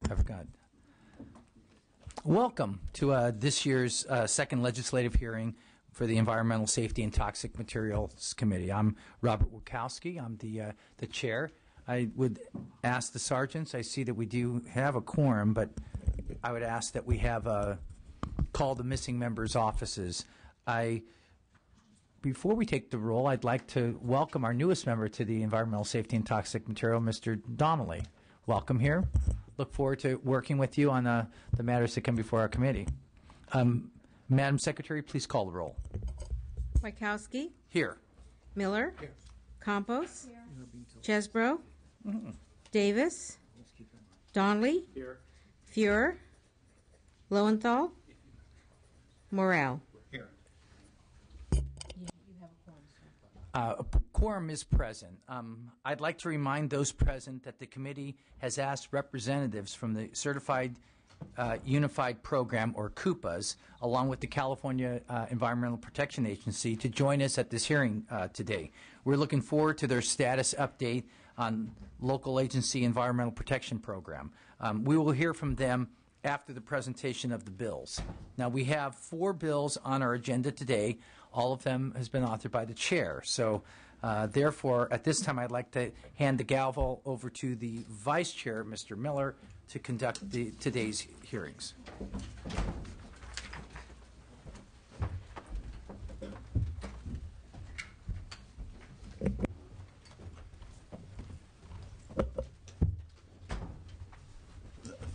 I forgot. Welcome to this year's second legislative hearing for the Environmental Safety and Toxic Materials Committee. I'm Robert Wachowski. I'm the chair. I would ask the sergeants, I see that we do have a quorum, but I would ask that we have call the missing members' offices. Before we take the roll, I'd like to welcome our newest member to the Environmental Safety and Toxic Material, Mr. Donnelly. Welcome here. Look forward to working with you on the matters that come before our committee. Madam Secretary, please call the roll. Wachowski. Here. Miller. Here. Campos. Here. Chesbro. Davis. Donnelly. Here. Fuhrer. Lowenthal. Morale. Here. A quorum is present. I'd like to remind those present that the committee has asked representatives from the Certified Unified Program, or CUPAs, along with the California Environmental Protection Agency, to join us at this hearing today. We're looking forward to their status update on local agency environmental protection program. We will hear from them after the presentation of the bills. Now, we have 4 bills on our agenda today. All of them has been authored by the chair. So, therefore, at this time, I'd like to hand the gavel over to the vice chair, Mr. Miller, to conduct today's hearings.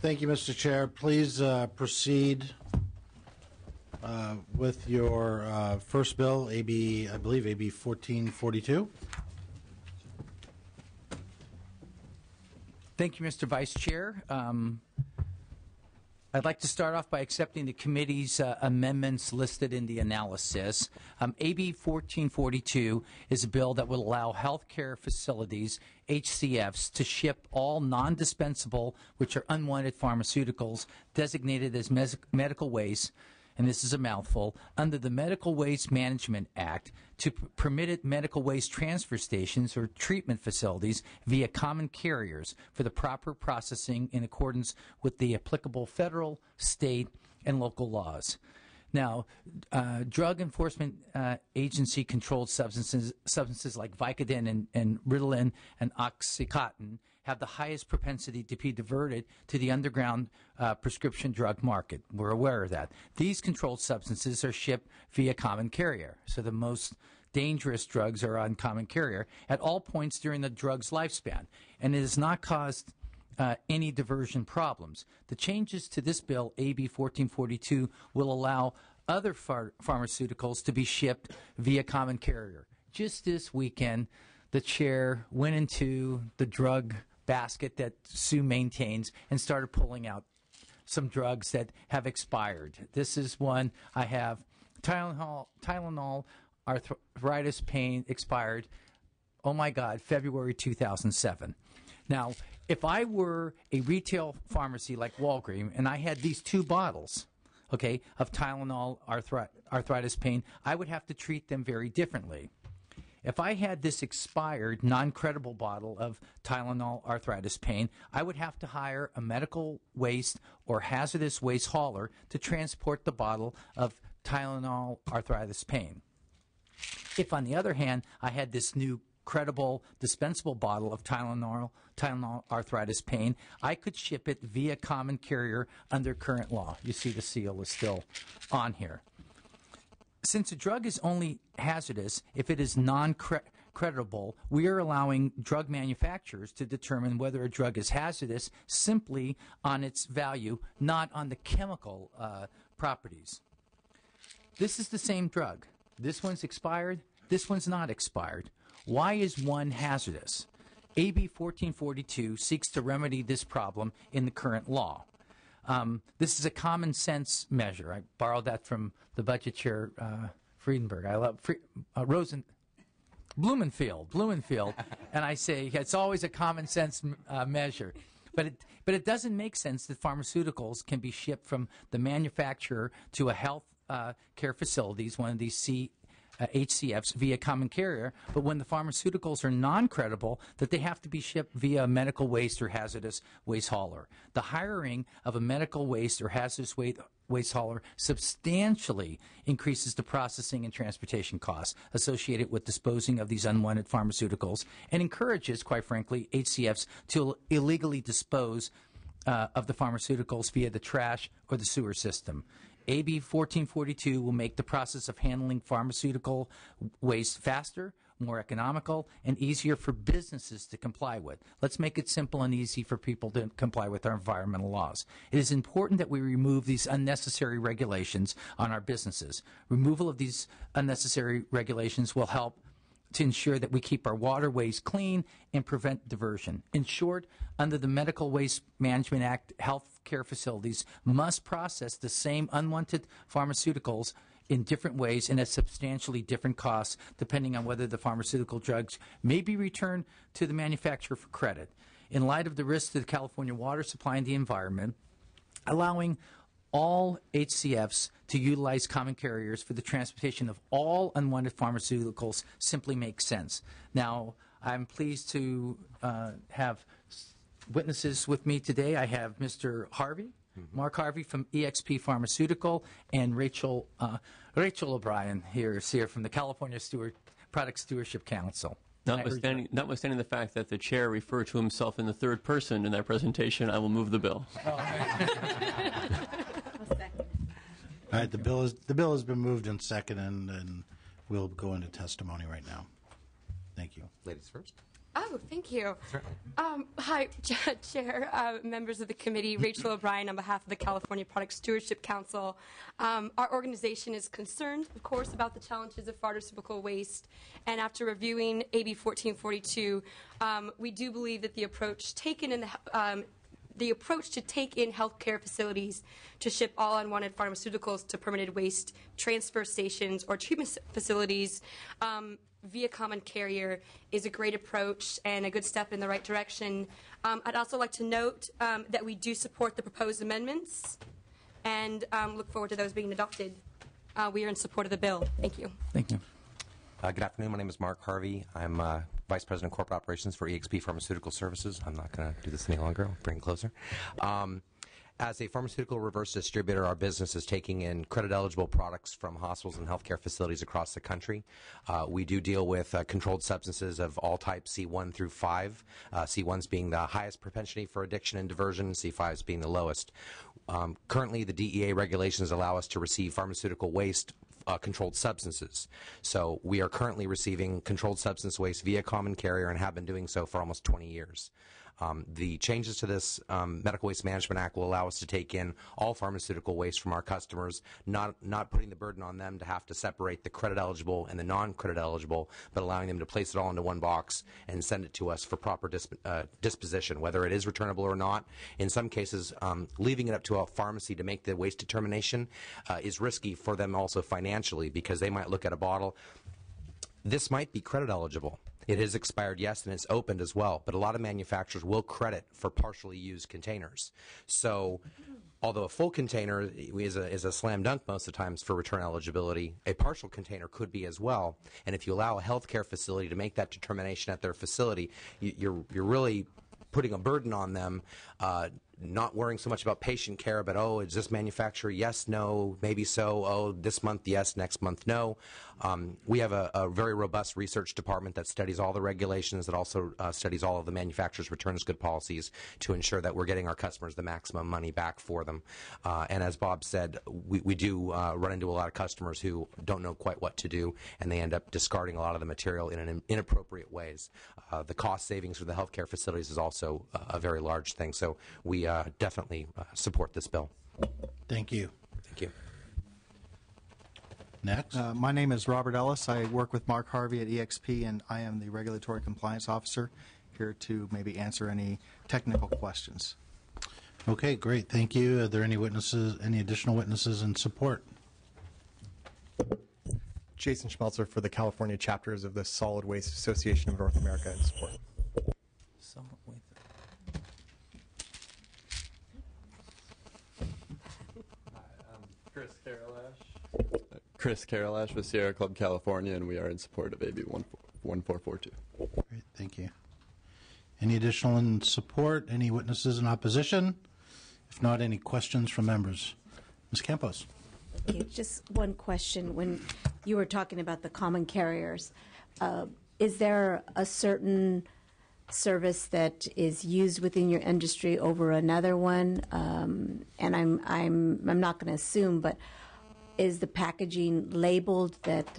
Thank you, Mr. Chair. Please proceed with your first bill, I believe AB 1442. Thank you, Mr. Vice Chair. I'd like to start off by accepting the committee's amendments listed in the analysis. AB 1442 is a bill that will allow healthcare facilities, HCFs, to ship all non-dispensable, which are unwanted pharmaceuticals designated as medical waste, and this is a mouthful, under the Medical Waste Management Act to permitted medical waste transfer stations or treatment facilities via common carriers for the proper processing in accordance with the applicable federal, state, and local laws. Now, drug enforcement agency controlled substances like Vicodin and Ritalin and Oxycontin have the highest propensity to be diverted to the underground prescription drug market. We're aware of that. These controlled substances are shipped via common carrier. So the most dangerous drugs are on common carrier at all points during the drug's lifespan. And it has not caused any diversion problems. The changes to this bill, AB 1442, will allow other pharmaceuticals to be shipped via common carrier. Just this weekend, the chair went into the drug basket that Sue maintains and started pulling out some drugs that have expired. This is one I have. Tylenol arthritis pain expired, oh my God, February 2007. Now, if I were a retail pharmacy like Walgreens and I had these 2 bottles, okay, of Tylenol arthritis pain, I would have to treat them very differently. If I had this expired, non-credible bottle of Tylenol arthritis pain, I would have to hire a medical waste or hazardous waste hauler to transport the bottle of Tylenol arthritis pain. If, on the other hand, I had this new credible dispensable bottle of Tylenol arthritis pain, I could ship it via common carrier under current law. You see the seal is still on here. Since a drug is only hazardous if it is non-creditable, we are allowing drug manufacturers to determine whether a drug is hazardous simply on its value, not on the chemical properties. This is the same drug. This one's expired. This one's not expired. Why is one hazardous? AB 1442 seeks to remedy this problem in the current law. This is a common sense measure. I borrowed that from the budget chair, Friedenberg. I love Blumenfield, and I say it's always a common sense measure. But it doesn't make sense that pharmaceuticals can be shipped from the manufacturer to a health care facilities, one of these HCFs via common carrier, but when the pharmaceuticals are non-credible, that they have to be shipped via a medical waste or hazardous waste hauler. The hiring of a medical waste or hazardous waste hauler substantially increases the processing and transportation costs associated with disposing of these unwanted pharmaceuticals and encourages, quite frankly, HCFs to illegally dispose of the pharmaceuticals via the trash or the sewer system. AB 1442 will make the process of handling pharmaceutical waste faster, more economical, and easier for businesses to comply with. Let's make it simple and easy for people to comply with our environmental laws. It is important that we remove these unnecessary regulations on our businesses. Removal of these unnecessary regulations will help to ensure that we keep our waterways clean and prevent diversion. In short, under the Medical Waste Management Act, healthcare facilities must process the same unwanted pharmaceuticals in different ways and at substantially different costs, depending on whether the pharmaceutical drugs may be returned to the manufacturer for credit. In light of the risks to the California water supply and the environment, allowing all HCFs to utilize common carriers for the transportation of all unwanted pharmaceuticals simply makes sense. Now, I'm pleased to have witnesses with me today. I have Mr. Harvey, Mark Harvey from EXP Pharmaceutical, and Rachel O'Brien here from the California Product Stewardship Council. Notwithstanding the fact that the chair referred to himself in the third person in that presentation, I will move the bill. All right, the bill has been moved and seconded, and we'll go into testimony right now. Thank you. Ladies first. Oh, thank you. Certainly. Hi, Chair, members of the committee, Rachel O'Brien on behalf of the California Product Stewardship Council. Our organization is concerned, of course, about the challenges of pharmaceutical waste, and after reviewing AB 1442, we do believe that the approach taken in the approach to take in healthcare facilities to ship all unwanted pharmaceuticals to permitted waste transfer stations or treatment facilities via common carrier is a great approach and a good step in the right direction. I'd also like to note that we do support the proposed amendments and look forward to those being adopted. We are in support of the bill. Thank you. Thank you. Good afternoon. My name is Mark Harvey. I'm Vice President of Corporate Operations for EXP Pharmaceutical Services. I'm not going to do this any longer. I'll bring it closer. As a pharmaceutical reverse distributor, our business is taking in credit-eligible products from hospitals and healthcare facilities across the country. We do deal with controlled substances of all types, C1 through 5, C1s being the highest propensity for addiction and diversion, C5s being the lowest. Currently, the DEA regulations allow us to receive pharmaceutical waste controlled substances. So we are currently receiving controlled substance waste via common carrier and have been doing so for almost 20 years. The changes to this Medical Waste Management Act will allow us to take in all pharmaceutical waste from our customers, not putting the burden on them to have to separate the credit eligible and the non-credit eligible, but allowing them to place it all into one box and send it to us for proper disposition, whether it is returnable or not. In some cases, leaving it up to a pharmacy to make the waste determination is risky for them also financially, because they might look at a bottle. This might be credit eligible. It is expired, yes, and it's opened as well, but a lot of manufacturers will credit for partially used containers. So although a full container is a slam dunk most of the times for return eligibility, a partial container could be as well. And if you allow a healthcare facility to make that determination at their facility, you're really putting a burden on them, not worrying so much about patient care, but, oh, is this manufacturer? Yes, no, maybe so. Oh, this month, yes, next month, no. We have a very robust research department that studies all the regulations, that also studies all of the manufacturers' returns good policies to ensure that we're getting our customers the maximum money back for them. And as Bob said, we do run into a lot of customers who don't know quite what to do, and they end up discarding a lot of the material in inappropriate ways. The cost savings for the healthcare facilities is also a very large thing. So we definitely support this bill. Thank you. Thank you. Next. My name is Robert Ellis. I work with Mark Harvey at EXP, and I am the Regulatory Compliance Officer, here to maybe answer any technical questions. Okay, great. Thank you. Are there any witnesses, any additional witnesses in support? Jason Schmelzer for the California chapters of the Solid Waste Association of North America in support. Chris Karalash with Sierra Club California, and we are in support of AB 1442. Great, thank you. Any additional in support? Any witnesses in opposition? If not, any questions from members? Ms. Campos. Okay, just one question. When you were talking about the common carriers, is there a certain service that is used within your industry over another one? And I'm not going to assume, but is the packaging labeled that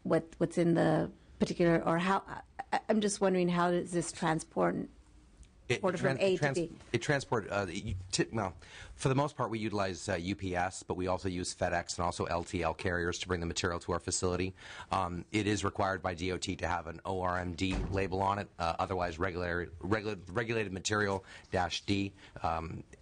what's in the particular, or how? I'm just wondering, how does this transport from A to B? Well, for the most part, we utilize UPS, but we also use FedEx and also LTL carriers to bring the material to our facility. It is required by DOT to have an ORMD label on it, otherwise regulated material -D.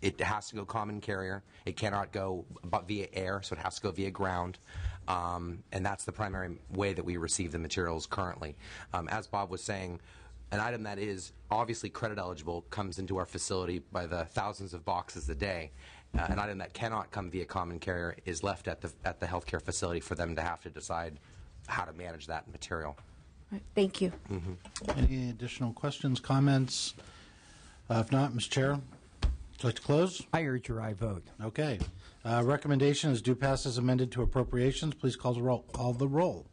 It has to go common carrier. It cannot go via air, so it has to go via ground. And that's the primary way that we receive the materials currently. As Bob was saying, an item that is obviously credit eligible comes into our facility by the thousands of boxes a day. An item that cannot come via common carrier is left at the healthcare facility for them to have to decide how to manage that material. Right, thank you. Any additional questions, comments? If not, Mr. Chair, would you like to close? I urge your aye vote. Okay. Recommendation is due pass as amended to appropriations. Please call the roll.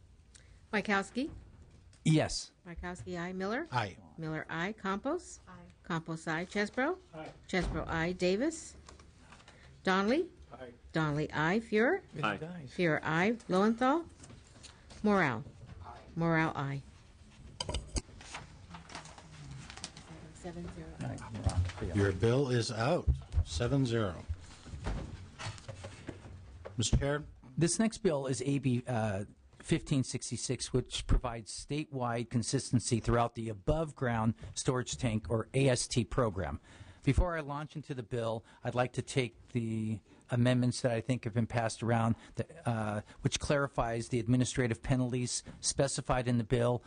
Wachowski. Yes. Wachowski, aye. Miller. Aye. Miller, aye. Campos. Aye. Campos, aye. Chesbro. Aye. Chesbro, aye. Davis. Donnelly. Aye. Donnelly, aye. Fuhrer. Aye. Fuhrer, aye. Lowenthal. Morale. Aye. Morale, aye. 7-0. Your bill is out. 7-0. Mr. Chair. This next bill is AB 1566, which provides statewide consistency throughout the above-ground storage tank, or AST, program. Before I launch into the bill, I'd like to take the amendments that I think have been passed around, which clarifies the administrative penalties specified in the bill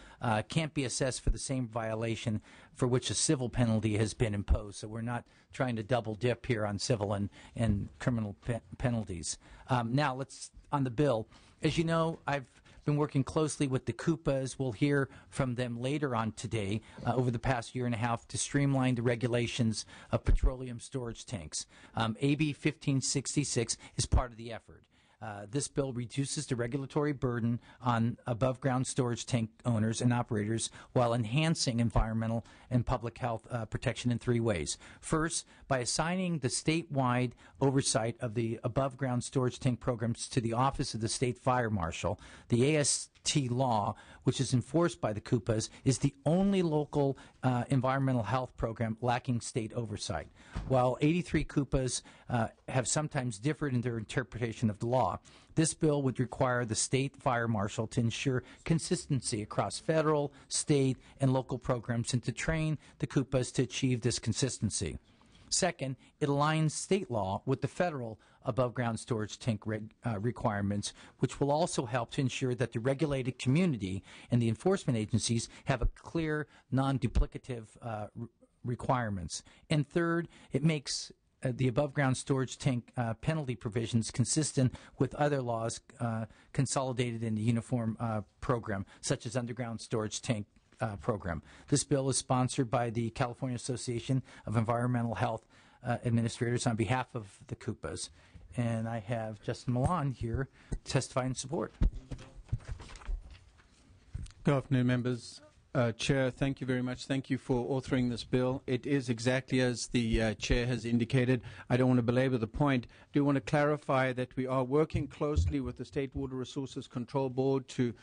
can't be assessed for the same violation for which a civil penalty has been imposed. So we're not trying to double dip here on civil and criminal penalties. Now, let's on the bill. As you know, I've been working closely with the Coupas. We'll hear from them later on today, over the past year and a half, to streamline the regulations of petroleum storage tanks. AB 1566 is part of the effort. This bill reduces the regulatory burden on above-ground storage tank owners and operators while enhancing environmental and public health protection in three ways. First, by assigning the statewide oversight of the above-ground storage tank programs to the Office of the State Fire Marshal, the AST law, which is enforced by the Coupas, is the only local environmental health program lacking state oversight. While 83 Coupas have sometimes differed in their interpretation of the law, this bill would require the state fire marshal to ensure consistency across federal, state, and local programs and to train the Coupas to achieve this consistency. Second, it aligns state law with the federal above-ground storage tank requirements, which will also help to ensure that the regulated community and the enforcement agencies have a clear, non-duplicative requirements. And third, it makes the above-ground storage tank penalty provisions consistent with other laws consolidated in the uniform program, such as underground storage tank program. This bill is sponsored by the California Association of Environmental Health Administrators on behalf of the Coupas. And I have Justin Milan here testifying in support. Good afternoon, members. Chair, thank you very much. Thank you for authoring this bill. It is exactly as the Chair has indicated. I don't want to belabor the point. I do want to clarify that we are working closely with the State Water Resources Control Board to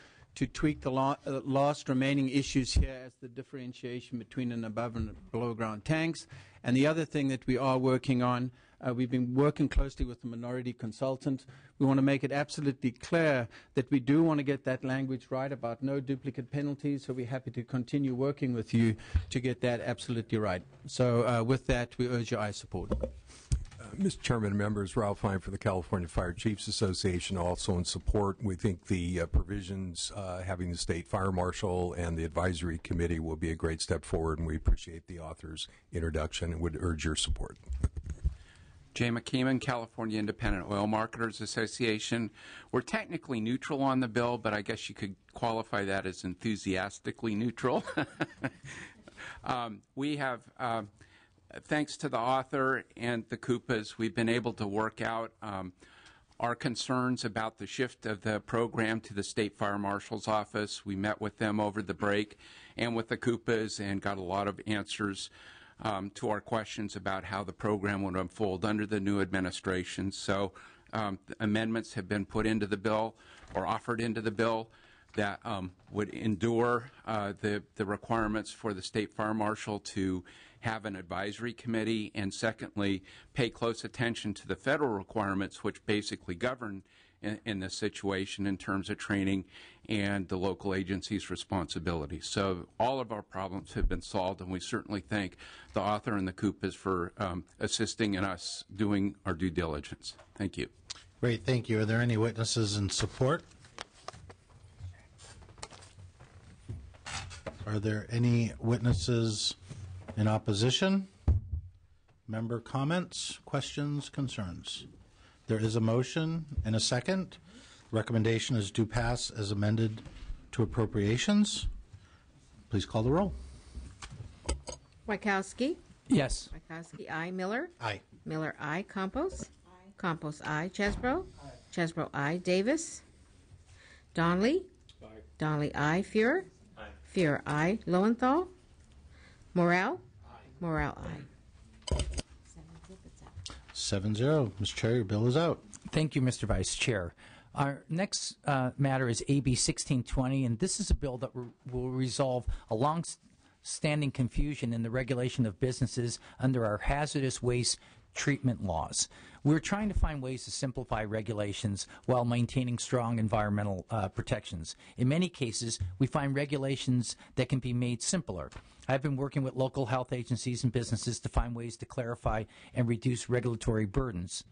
tweak the last remaining issues here as the differentiation between an above and below ground tanks. And the other thing that we are working on, we've been working closely with the minority consultant. We want to make it absolutely clear that we do want to get that language right about no duplicate penalties, so we're happy to continue working with you to get that absolutely right. So with that, we urge your aye support. Mr. Chairman and members, Ralph Hine for the California Fire Chiefs Association, also in support. We think the provisions having the State Fire Marshal and the Advisory Committee will be a great step forward, and we appreciate the author's introduction and would urge your support. Jay McKeeman, California Independent Oil Marketers Association. We're technically neutral on the bill, but I guess you could qualify that as enthusiastically neutral. We have, thanks to the author and the Koopas, we've been able to work out our concerns about the shift of the program to the State Fire Marshal's Office. We met with them over the break and with the Koopas and got a lot of answers to our questions about how the program would unfold under the new administration. So amendments have been put into the bill or offered into the bill that would endure the requirements for the State Fire Marshal to have an advisory committee, and secondly, pay close attention to the federal requirements which basically govern in this situation in terms of training and the local agency's responsibility. So all of our problems have been solved, and we certainly thank the author and the Koopas for assisting in us doing our due diligence. Thank you. Great, thank you. Are there any witnesses in support? Are there any witnesses in opposition? Member comments, questions, concerns? There is a motion and a second. Recommendation is to pass as amended to appropriations. Please call the roll. Wachowski? Yes. Wachowski, aye. Miller? Aye. Miller, aye. Campos? Aye. Campos, aye. Chesbro? Aye. Chesbro, aye. Davis? Donley? Aye. Donley, aye. Fuhrer? Aye. Fuhrer, aye. Lowenthal? Morrell? Aye. Morrell, aye. 7-0. Mr. Chair, your bill is out. Thank you, Mr. Vice Chair. Our next matter is AB 1620, and this is a bill that will resolve a long-standing confusion in the regulation of businesses under our hazardous waste treatment laws. We're trying to find ways to simplify regulations while maintaining strong environmental protections. In many cases, we find regulations that can be made simpler. I've been working with local health agencies and businesses to find ways to clarify and reduce regulatory burdens.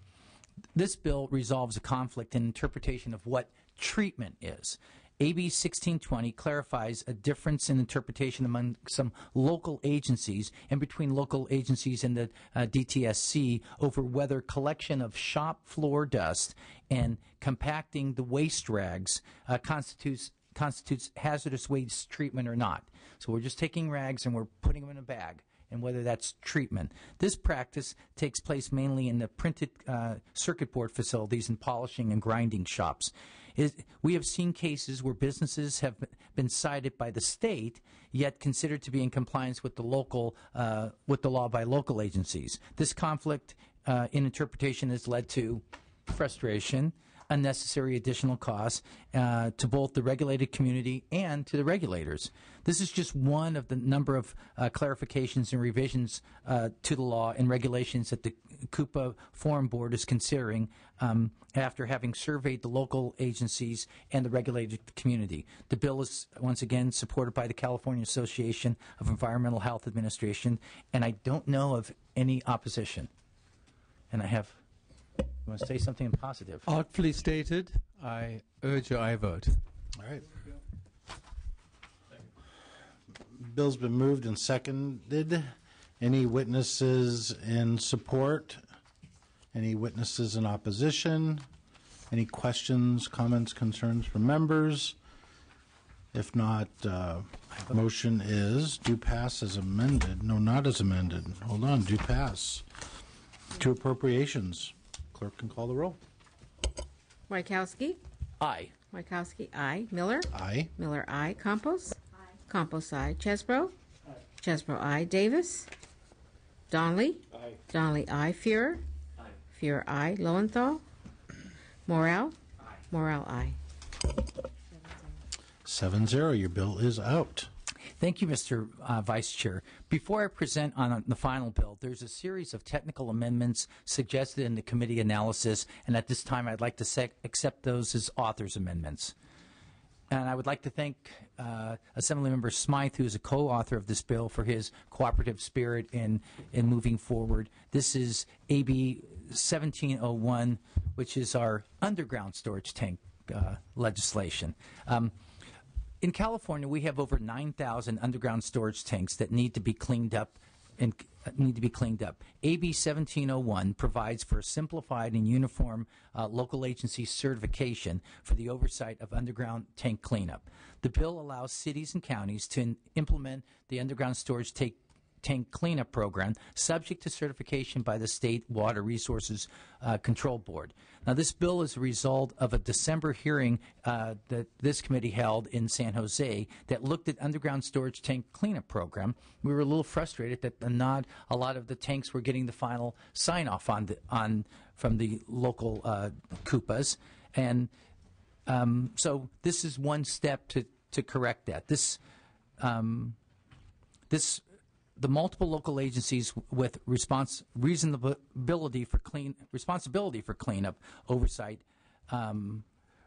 This bill resolves a conflict in interpretation of what treatment is. AB 1620 clarifies a difference in interpretation among some local agencies and between local agencies and the DTSC over whether collection of shop floor dust and compacting the waste rags constitutes hazardous waste treatment or not. So we're just taking rags and we're putting them in a bag, and whether that's treatment. This practice takes place mainly in the printed circuit board facilities and polishing and grinding shops. We have seen cases where businesses have been cited by the state, yet considered to be in compliance with the law by local agencies. This conflict in interpretation has led to frustration, unnecessary additional costs to both the regulated community and to the regulators. This is just one of the number of clarifications and revisions to the law and regulations that the Koopa Forum Board is considering after having surveyed the local agencies and the regulated community. The bill is once again supported by the California Association of Environmental Health Administration, and I don't know of any opposition. And I have... You want to say something positive? Artfully stated, I urge your aye vote. All right. Bill's been moved and seconded. Any witnesses in support? Any witnesses in opposition? Any questions, comments, concerns from members? If not, motion is do pass as amended. No, not as amended. Hold on, do pass to appropriations. Clerk can call the roll. Wachowski? Aye. Wachowski, aye. Miller? Aye. Miller, aye. Campos? Aye. Campos, aye. Chesbro? Aye. Chesbro, aye. Davis? Donley? Aye. Donley, aye. Fuhrer? Aye. Fuhrer, aye. Lowenthal? Morrell? Aye. Morrell, aye. 7-0. Your bill is out. Thank you, Mr. Vice Chair. Before I present on the final bill, there's a series of technical amendments suggested in the committee analysis, and at this time I'd like to accept those as author's amendments. And I would like to thank Assemblymember Smythe, who is a co-author of this bill, for his cooperative spirit in moving forward. This is AB 1701, which is our underground storage tank legislation. In California, we have over 9,000 underground storage tanks that need to be cleaned up and need to be cleaned up. AB 1701 provides for a simplified and uniform local agency certification for the oversight of underground tank cleanup. The bill allows cities and counties to implement the underground storage tank cleanup program subject to certification by the State Water Resources Control Board. Now, this bill is a result of a December hearing that this committee held in San Jose that looked at underground storage tank cleanup program. We were a little frustrated that not a lot of the tanks were getting the final sign-off from the local CUPAs, and so this is one step to correct that. The multiple local agencies with responsibility for cleanup oversight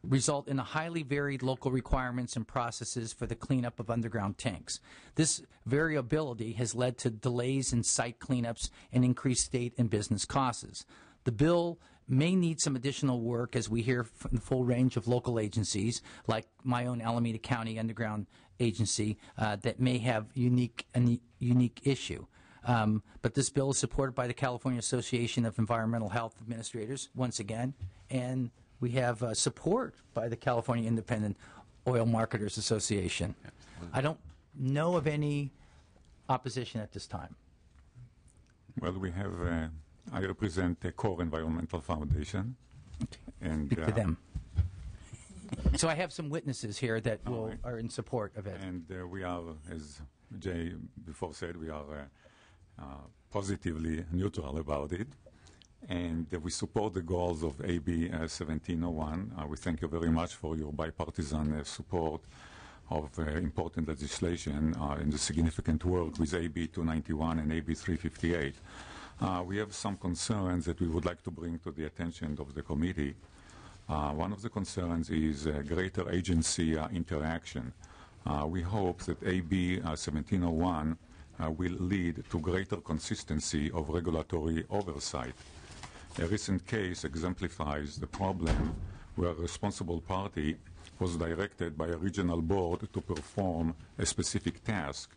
result in a highly varied local requirements and processes for the cleanup of underground tanks. This variability has led to delays in site cleanups and increased state and business costs. The bill may need some additional work as we hear from the full range of local agencies, like my own Alameda County Underground Agency, that may have a unique issue. But this bill is supported by the California Association of Environmental Health Administrators, once again, and we have support by the California Independent Oil Marketers Association. I don't know of any opposition at this time. Well, we have, I represent the Core Environmental Foundation. And speak to them. So I have some witnesses here that are in support of it. And we are, as Jay before said, we are positively neutral about it. And we support the goals of AB 1701. We thank you very much for your bipartisan support of important legislation and the significant work with AB 291 and AB 358. We have some concerns that we would like to bring to the attention of the committee. One of the concerns is greater agency interaction. We hope that AB 1701 will lead to greater consistency of regulatory oversight. A recent case exemplifies the problem where a responsible party was directed by a regional board to perform a specific task,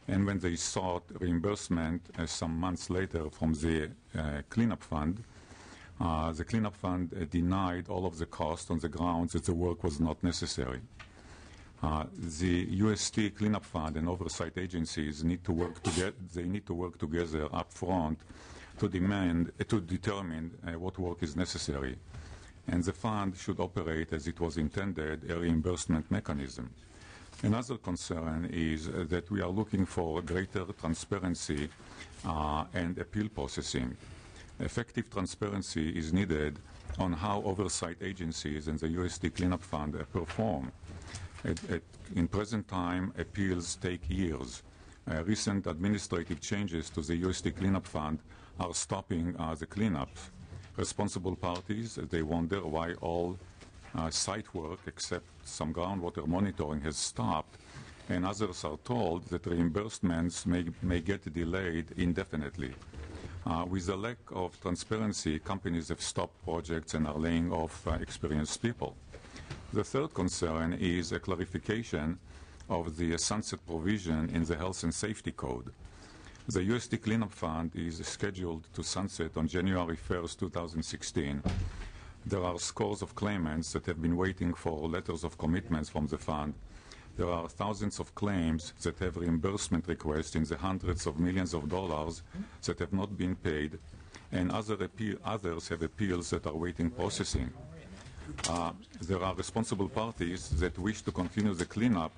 and when they sought reimbursement some months later from the cleanup fund, the cleanup fund denied all of the costs on the grounds that the work was not necessary. The UST cleanup fund and oversight agencies need to work together. They need to work together up front to determine what work is necessary, and the fund should operate as it was intended, a reimbursement mechanism. Another concern is that we are looking for greater transparency and appeal processing. Effective transparency is needed on how oversight agencies and the UST Cleanup Fund perform. In present time, appeals take years. Recent administrative changes to the UST Cleanup Fund are stopping the cleanups. Responsible parties, they wonder why all site work except some groundwater monitoring has stopped, and others are told that reimbursements may get delayed indefinitely. With the lack of transparency, companies have stopped projects and are laying off experienced people. The third concern is a clarification of the sunset provision in the Health and Safety Code. The UST Cleanup Fund is scheduled to sunset on January 1st, 2016. There are scores of claimants that have been waiting for letters of commitments from the fund. There are thousands of claims that have reimbursement requests in the hundreds of millions of dollars that have not been paid, and others have appeals that are waiting processing. There are responsible parties that wish to continue the cleanup,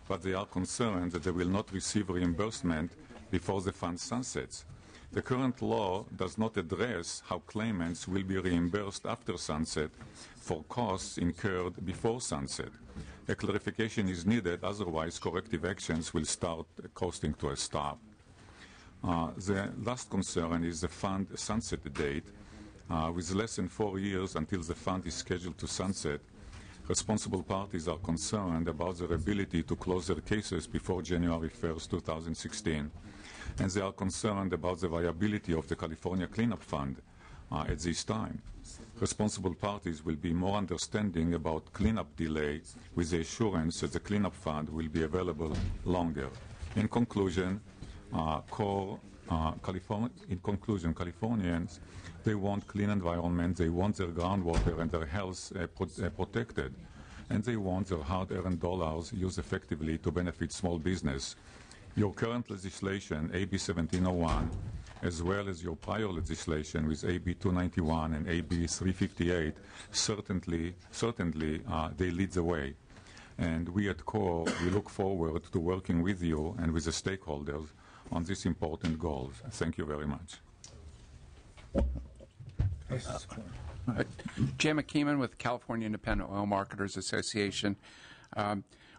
but they are concerned that they will not receive reimbursement before the fund sunsets. The current law does not address how claimants will be reimbursed after sunset for costs incurred before sunset. A clarification is needed, otherwise corrective actions will start costing to a stop. The last concern is the fund sunset date. With less than 4 years until the fund is scheduled to sunset, responsible parties are concerned about their ability to close their cases before January 1st, 2016. And they are concerned about the viability of the California Cleanup Fund at this time. Responsible parties will be more understanding about cleanup delay with the assurance that the cleanup fund will be available longer. In conclusion, CORE In conclusion, Californians, they want clean environment, they want their groundwater and their health protected, and they want their hard-earned dollars used effectively to benefit small business. Your current legislation, AB 1701, as well as your prior legislation with AB 291 and AB 358, certainly they lead the way. And we at CORE, we look forward to working with you and with the stakeholders on these important goals. Thank you very much. Jay McKeeman with California Independent Oil Marketers Association.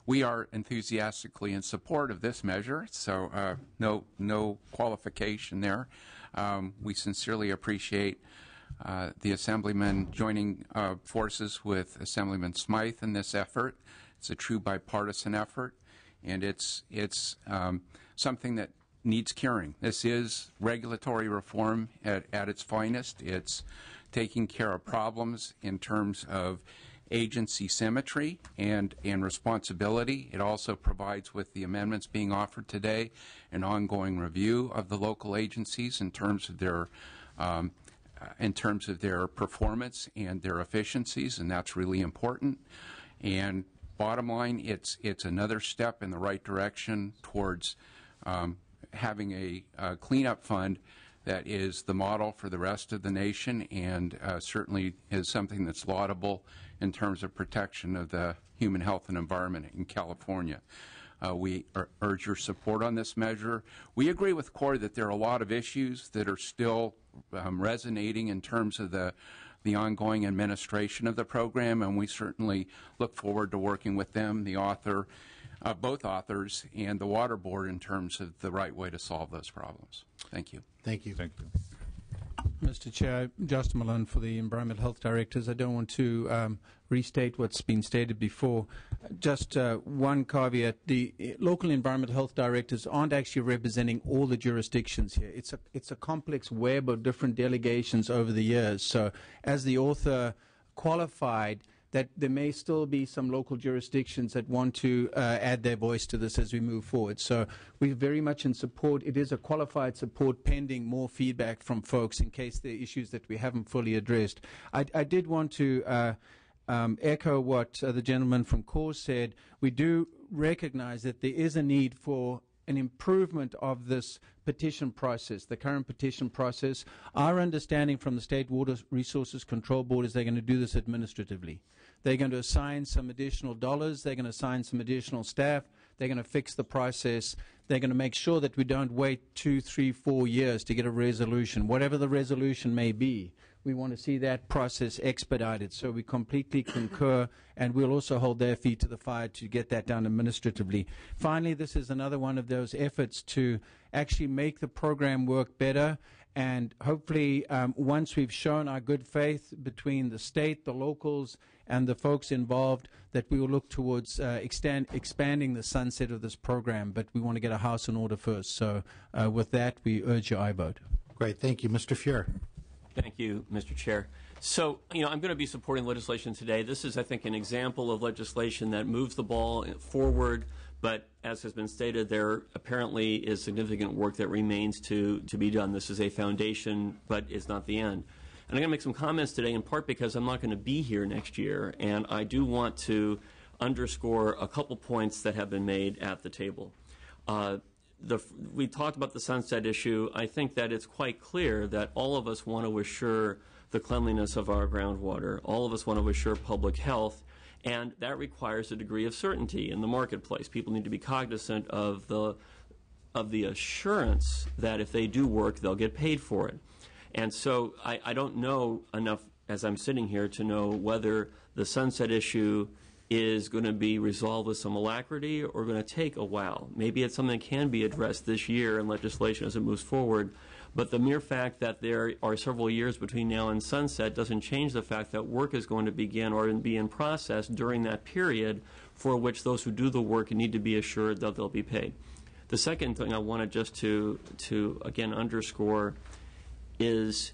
We are enthusiastically in support of this measure, so no qualification there. We sincerely appreciate the Assemblyman joining forces with Assemblyman Smythe in this effort. It's a true bipartisan effort, and it's something that needs curing. This is regulatory reform at its finest. It's taking care of problems in terms of agency symmetry and responsibility. It also provides, with the amendments being offered today, an ongoing review of the local agencies in terms of their performance and their efficiencies, and that's really important. And bottom line, it's another step in the right direction towards having a cleanup fund that is the model for the rest of the nation, and certainly is something that's laudable in terms of protection of the human health and environment in California. We urge your support on this measure. We agree with CORE that there are a lot of issues that are still resonating in terms of the ongoing administration of the program, and we certainly look forward to working with them, the author, both authors, and the Water Board in terms of the right way to solve those problems. Thank you. Thank you. Thank you. Mr. Chair, Justin Malone for the Environmental Health Directors. I don't want to restate what's been stated before. Just one caveat. The local environmental health directors aren't actually representing all the jurisdictions here. It's a complex web of different delegations over the years. So as the author qualified, that there may still be some local jurisdictions that want to add their voice to this as we move forward. So we're very much in support. It is a qualified support pending more feedback from folks in case there are issues that we haven't fully addressed. I did want to echo what the gentleman from CORE said. We do recognize that there is a need for an improvement of this petition process, the current petition process. Our understanding from the State Water Resources Control Board is they're going to do this administratively. They're going to assign some additional dollars. They're going to assign some additional staff. They're going to fix the process. They're going to make sure that we don't wait 2, 3, 4 years to get a resolution. Whatever the resolution may be, we want to see that process expedited. So we completely concur, and we'll also hold their feet to the fire to get that done administratively. Finally, this is another one of those efforts to actually make the program work better. And hopefully, once we've shown our good faith between the state, the locals, and the folks involved, that we will look towards expanding the sunset of this program. But we want to get a house in order first. So with that, we urge your aye vote. Great. Thank you. Mr. Fuhr. Thank you, Mr. Chair. So, I'm going to be supporting legislation today. This is, I think, an example of legislation that moves the ball forward, but as has been stated, there apparently is significant work that remains to be done. This is a foundation, but it's not the end. And I'm going to make some comments today, in part because I'm not going to be here next year, and I do want to underscore a couple points that have been made at the table. We talked about the sunset issue. I think that it's quite clear that all of us want to assure the cleanliness of our groundwater. All of us want to assure public health, and that requires a degree of certainty in the marketplace. People need to be cognizant of the assurance that if they do work, they'll get paid for it. And so I don't know enough, as I'm sitting here, to know whether the sunset issue is going to be resolved with some alacrity or going to take a while. Maybe it's something that can be addressed this year in legislation as it moves forward. But the mere fact that there are several years between now and sunset doesn't change the fact that work is going to begin or be in process during that period, for which those who do the work need to be assured that they'll be paid. The second thing I wanted just to again underscore is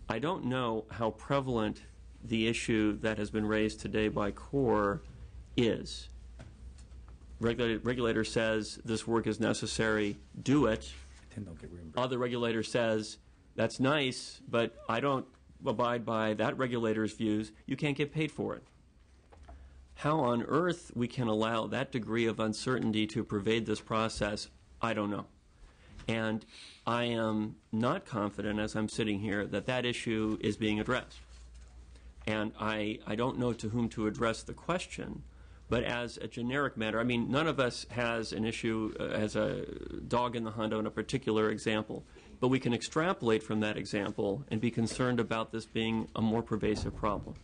I don't know how prevalent the issue that has been raised today by CORE is. Regulator says this work is necessary, do it, other regulator says, that's nice, but I don't abide by that regulator's views, you can't get paid for it. How on earth we can allow that degree of uncertainty to pervade this process, I don't know. And I am not confident, as I'm sitting here, that that issue is being addressed. And I don't know to whom to address the question, but as a generic matter, I mean, none of us has an issue as a dog in the hunt on a particular example, but we can extrapolate from that example and be concerned about this being a more pervasive problem.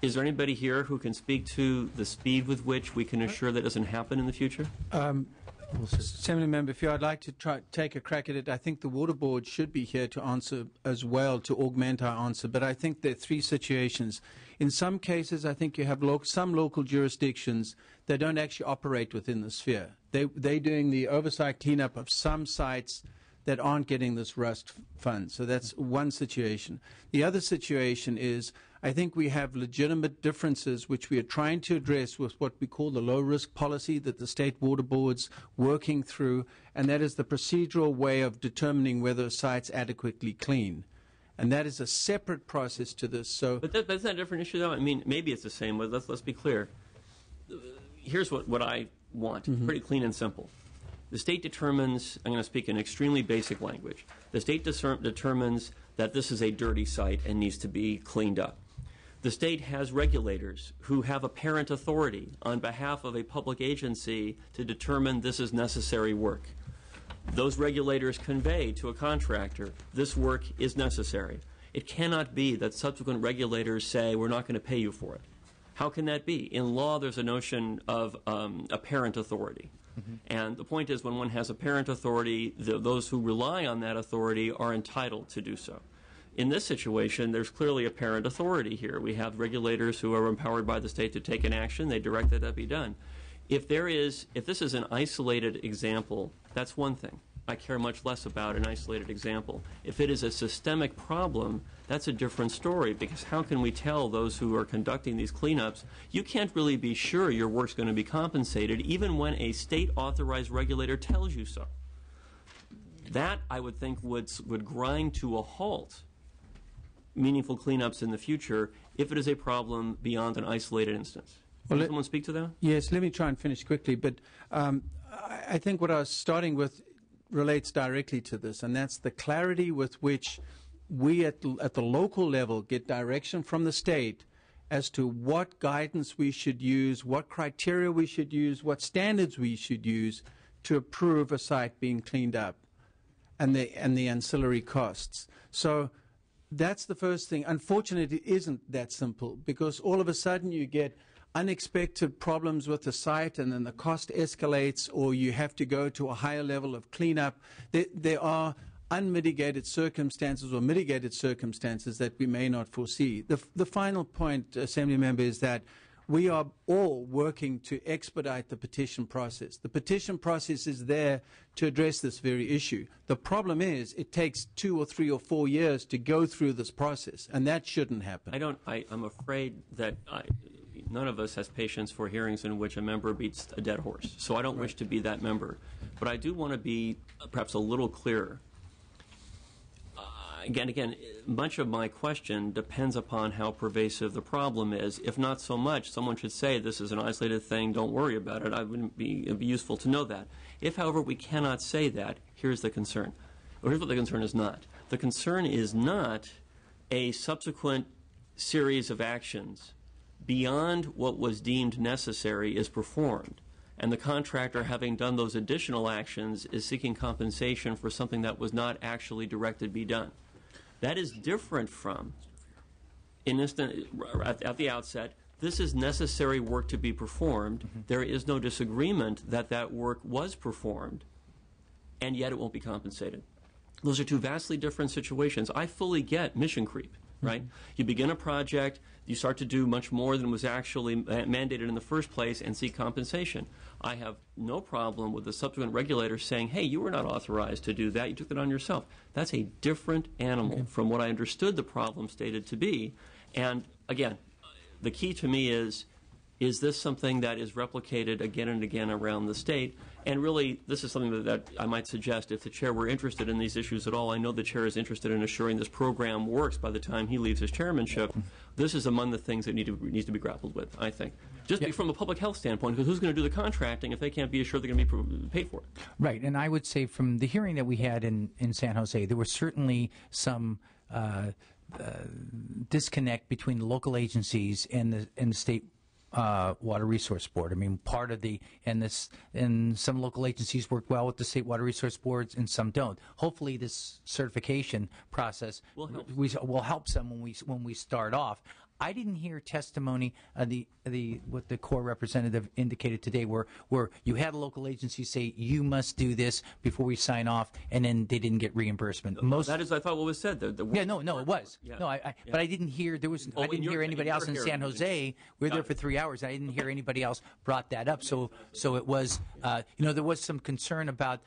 Is there anybody here who can speak to the speed with which we can ensure that doesn't happen in the future? Assembly Member Few, I'd like to take a crack at it. I think the Water Board should be here to answer as well, to augment our answer. But I think there are three situations. In some cases, I think you have some local jurisdictions that don't actually operate within the sphere. They're doing the oversight cleanup of some sites that aren't getting this RUST fund. So that's one situation. The other situation is I think we have legitimate differences which we are trying to address with what we call the low-risk policy that the state water board's working through, and that is the procedural way of determining whether a site's adequately clean. And that is a separate process to this. So, but that's not a different issue, though. I mean, maybe it's the same, but let's be clear. Here's what I want, pretty clean and simple. The state determines, I'm going to speak in extremely basic language, the state determines that this is a dirty site and needs to be cleaned up. The state has regulators who have apparent authority on behalf of a public agency to determine this is necessary work. Those regulators convey to a contractor, this work is necessary. It cannot be that subsequent regulators say, we're not going to pay you for it. How can that be? In law, there's a notion of apparent authority. And the point is, when one has apparent authority, those who rely on that authority are entitled to do so. In this situation, there's clearly apparent authority here. We have regulators who are empowered by the state to take an action. They direct that that be done. If this is an isolated example, that's one thing. I care much less about an isolated example. If it is a systemic problem, that's a different story, because how can we tell those who are conducting these cleanups, you can't really be sure your work's going to be compensated even when a state-authorized regulator tells you so. That, I would think, would grind to a halt meaningful cleanups in the future if it is a problem beyond an isolated instance. Can someone speak to that? Yes, let me try and finish quickly. But I think what I was starting with relates directly to this, and that's the clarity with which we at the local level get direction from the state as to what guidance we should use, what criteria we should use, what standards we should use to approve a site being cleaned up, and the ancillary costs. So that's the first thing. Unfortunately, it isn't that simple, because all of a sudden you get unexpected problems with the site, and then the cost escalates, or you have to go to a higher level of cleanup. There are unmitigated circumstances or mitigated circumstances that we may not foresee. The final point, Assembly Member, is that we are all working to expedite the petition process. The petition process is there to address this very issue. The problem is it takes 2 or 3 or 4 years to go through this process, and that shouldn't happen. I'm afraid that none of us has patience for hearings in which a member beats a dead horse. So I don't wish to be that member. But I do want to be perhaps a little clearer. Again, much of my question depends upon how pervasive the problem is. If not so much, someone should say this is an isolated thing, don't worry about it. It'd be useful to know that. If, however, we cannot say that, here's the concern. Or here's what the concern is not. The concern is not a subsequent series of actions beyond what was deemed necessary is performed, and the contractor, having done those additional actions, is seeking compensation for something that was not actually directed to be done. That is different from, at the outset, this is necessary work to be performed. There is no disagreement that that work was performed, and yet it won't be compensated. Those are two vastly different situations. I fully get mission creep, right? You begin a project, you start to do much more than was actually mandated in the first place and seek compensation. I have no problem with the subsequent regulator saying, hey, you were not authorized to do that. You took that on yourself. That's a different animal from what I understood the problem stated to be. And again, the key to me is is this something that is replicated again and again around the state? And really, this is something that I might suggest if the chair were interested in these issues at all. I know the chair is interested in assuring this program works by the time he leaves his chairmanship. This is among the things that needs to be grappled with, I think. Just from a public health standpoint, because who's going to do the contracting if they can't be assured they're going to be paid for it? Right, and I would say from the hearing that we had in San Jose, there was certainly some disconnect between the local agencies and the state Water Resource Board. I mean, part of and some local agencies work well with the State Water Resource Boards and some don't. Hopefully this certification process will help some when we start off. I didn't hear testimony what the Corps representative indicated today, where you had a local agency say you must do this before we sign off, and then they didn't get reimbursement. That is, I thought, what was said. It was. Yeah. No, but I didn't hear I didn't hear anybody else in San Jose. We were there for 3 hours. And I didn't hear anybody else brought that up. So it was there was some concern about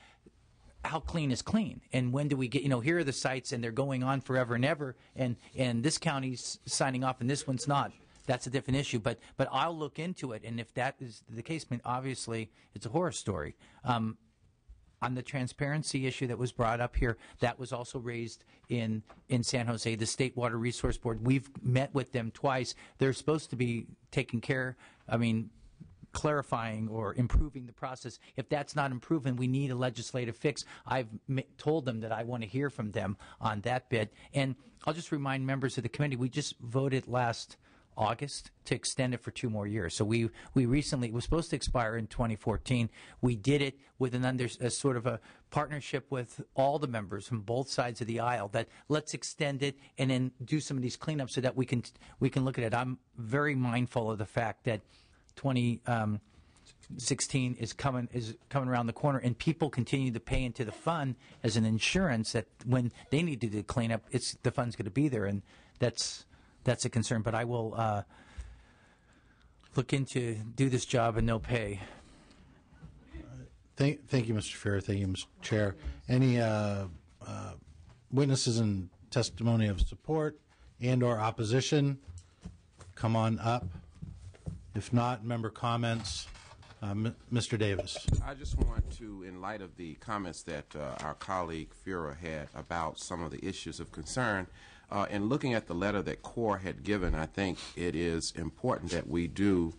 how clean is clean, and when do we get, here are the sites and they're going on forever and ever, and this county's signing off and this one's not. That's a different issue, but I'll look into it, and if that is the case, I mean, obviously it's a horror story. On the transparency issue that was brought up here, that was also raised in San Jose. The State Water Resource Board, we've met with them twice. They're supposed to be taking care, clarifying or improving the process. If that's not improving, we need a legislative fix. I've told them that I want to hear from them on that bit. And I'll just remind members of the committee, we just voted last August to extend it for 2 more years. So we recently, it was supposed to expire in 2014. We did it with a sort of a partnership with all the members from both sides of the aisle, that let's extend it and then do some of these cleanups so that we can look at it. I'm very mindful of the fact that 2016 is coming around the corner, and people continue to pay into the fund as an insurance that when they need to do cleanup, the fund's going to be there, and that's a concern. But I will look into do this job and no pay. Thank you, Mr. Fuhrer. Thank you, Mr. Chair. Any witnesses and testimony of support and/or opposition? Come on up. If not, member comments. Mr. Davis. I just want to, in light of the comments that our colleague Fuhrer had about some of the issues of concern, in looking at the letter that Corps had given, I think it is important that we do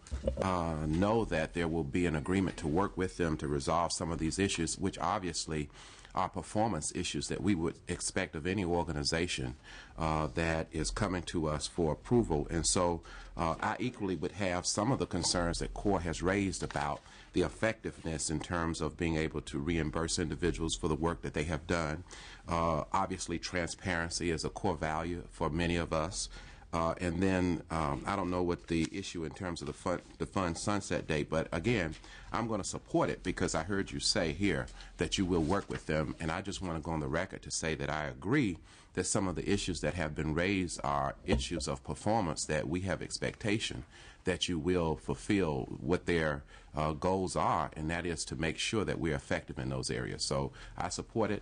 know that there will be an agreement to work with them to resolve some of these issues, which obviously are performance issues that we would expect of any organization that is coming to us for approval. And so I equally would have some of the concerns that Corps has raised about the effectiveness in terms of being able to reimburse individuals for the work that they have done. Obviously, transparency is a core value for many of us. And then I don't know what the issue in terms of the fund sunset date, but again, I'm going to support it because I heard you say here that you will work with them, and I just want to go on the record to say that I agree that some of the issues that have been raised are issues of performance that we have expectation that you will fulfill what their goals are, and that is to make sure that we're effective in those areas. So I support it,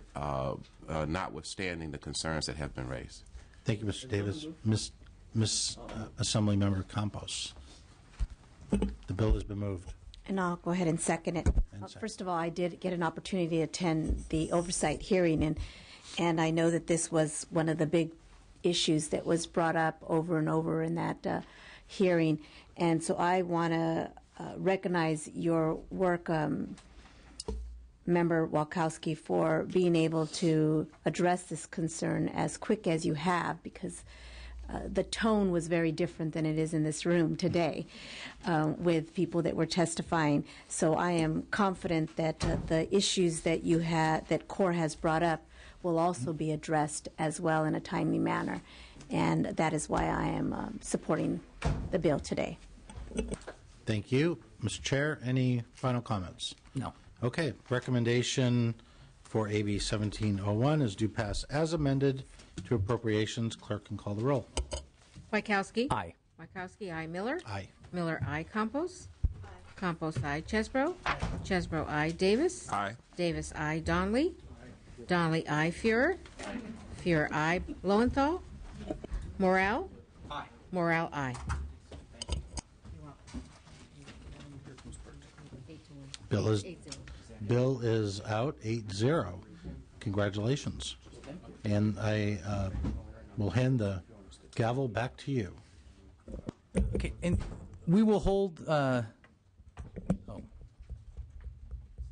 notwithstanding the concerns that have been raised. Thank you, Mr. Davis. Ms. Assemblymember Campos. The bill has been moved. And I'll go ahead and second it. First of all, I did get an opportunity to attend the oversight hearing, and I know that this was one of the big issues that was brought up over and over in that hearing. And so I want to recognize your work, Member Walkowski, for being able to address this concern as quick as you have, because the tone was very different than it is in this room today with people that were testifying. So I am confident that the issues that that Corps has brought up will also be addressed as well in a timely manner. And that is why I am supporting the bill today. Thank you. Mr. Chair, any final comments? No. Okay. Recommendation for AB 1701 is due pass as amended to appropriations. Clerk can call the roll. Wachowski? Aye. Wachowski, aye. Miller? Aye. Miller, aye. Campos? Aye. Campos, aye. Chesbro? Aye. Chesbro, aye. Davis? Aye. Davis, aye. Donnelly? Aye. Donnelly, aye. Fuhrer? Aye. Fuhrer, aye. Lowenthal? Morale? Aye. Morale, aye. Bill is out 8-0. Congratulations. And I will hand the gavel back to you. Okay, and we will hold.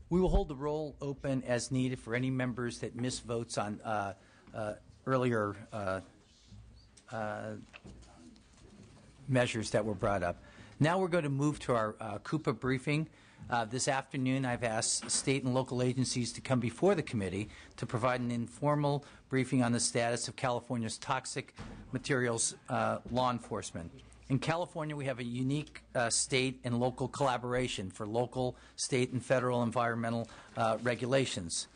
We will hold the roll open as needed for any members that miss votes on earlier measures that were brought up. Now we're going to move to our Coupa briefing. This afternoon, I've asked state and local agencies to come before the committee to provide an informal briefing on the status of California's toxic materials law enforcement. In California, we have a unique state and local collaboration for local, state, and federal environmental regulations.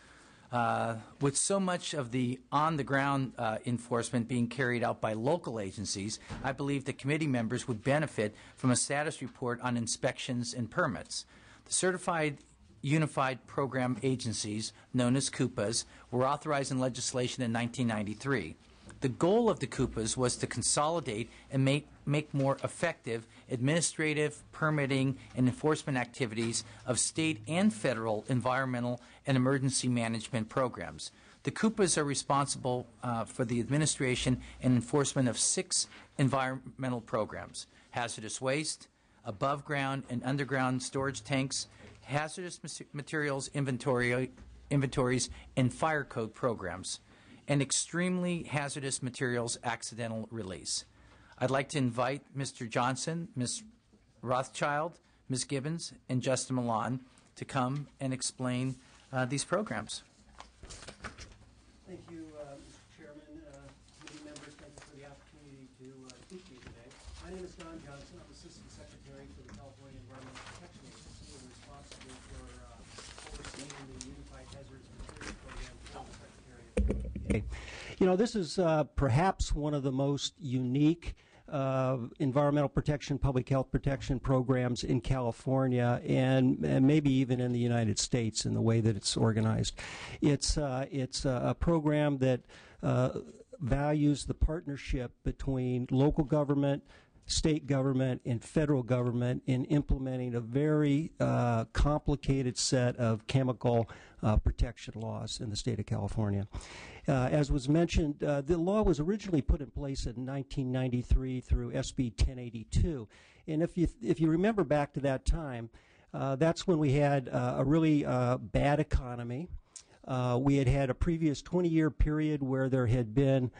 With so much of the on-the-ground enforcement being carried out by local agencies, I believe that committee members would benefit from a status report on inspections and permits. The Certified Unified Program Agencies, known as CUPAs, were authorized in legislation in 1993. The goal of the CUPAs was to consolidate and make more effective administrative, permitting, and enforcement activities of state and federal environmental and emergency management programs. The CUPAs are responsible for the administration and enforcement of 6 environmental programs: hazardous waste, above ground and underground storage tanks, hazardous materials inventories, and fire code programs, and extremely hazardous materials accidental release. I'd like to invite Mr. Johnson, Ms. Rothschild, Ms. Gibbons, and Justin Milan to come and explain these programs. Thank you, Mr. Chairman, committee members. Thank you for the opportunity to speak to you today. My name is Don Johnson. I'm Assistant Secretary for the California Environmental Protection Agency and responsible for overseeing the Unified Hazardous Materials Program for the Secretary of EPA. You know, this is perhaps one of the most unique environmental protection, public health protection programs in California and maybe even in the United States in the way that it's organized. It's a program that values the partnership between local government, state government, and federal government in implementing a very complicated set of chemical protection laws in the state of California. As was mentioned, the law was originally put in place in 1993 through SB 1082. And if you remember back to that time, that's when we had a really bad economy. We had a previous 20-year period where there had been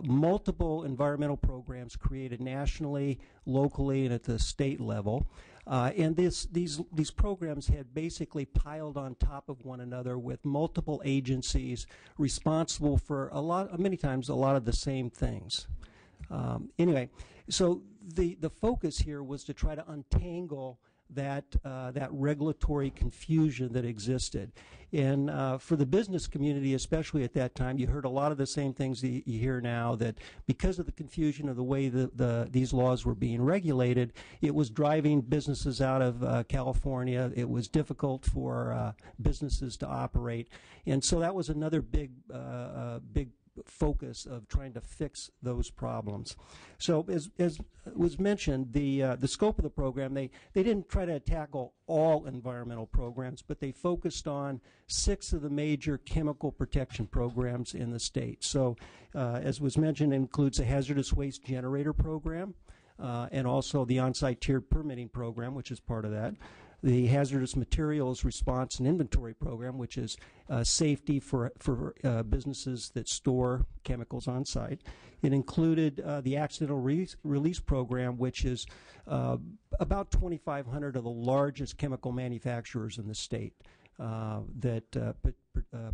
multiple environmental programs created nationally, locally, and at the state level. And these programs had basically piled on top of one another with multiple agencies responsible for many times a lot of the same things. Anyway, so the focus here was to try to untangle that regulatory confusion that existed. And for the business community, especially at that time, you heard a lot of the same things that you hear now, that because of the confusion of the way these laws were being regulated, it was driving businesses out of California. It was difficult for businesses to operate. And so that was another big focus of trying to fix those problems. So as was mentioned, the scope of the program, they didn't try to tackle all environmental programs, but they focused on 6 of the major chemical protection programs in the state. So as was mentioned, it includes a hazardous waste generator program and also the on-site tiered permitting program, which is part of that. The hazardous materials response and inventory program, which is safety for businesses that store chemicals on site. It included the accidental release program, which is about 2,500 of the largest chemical manufacturers in the state that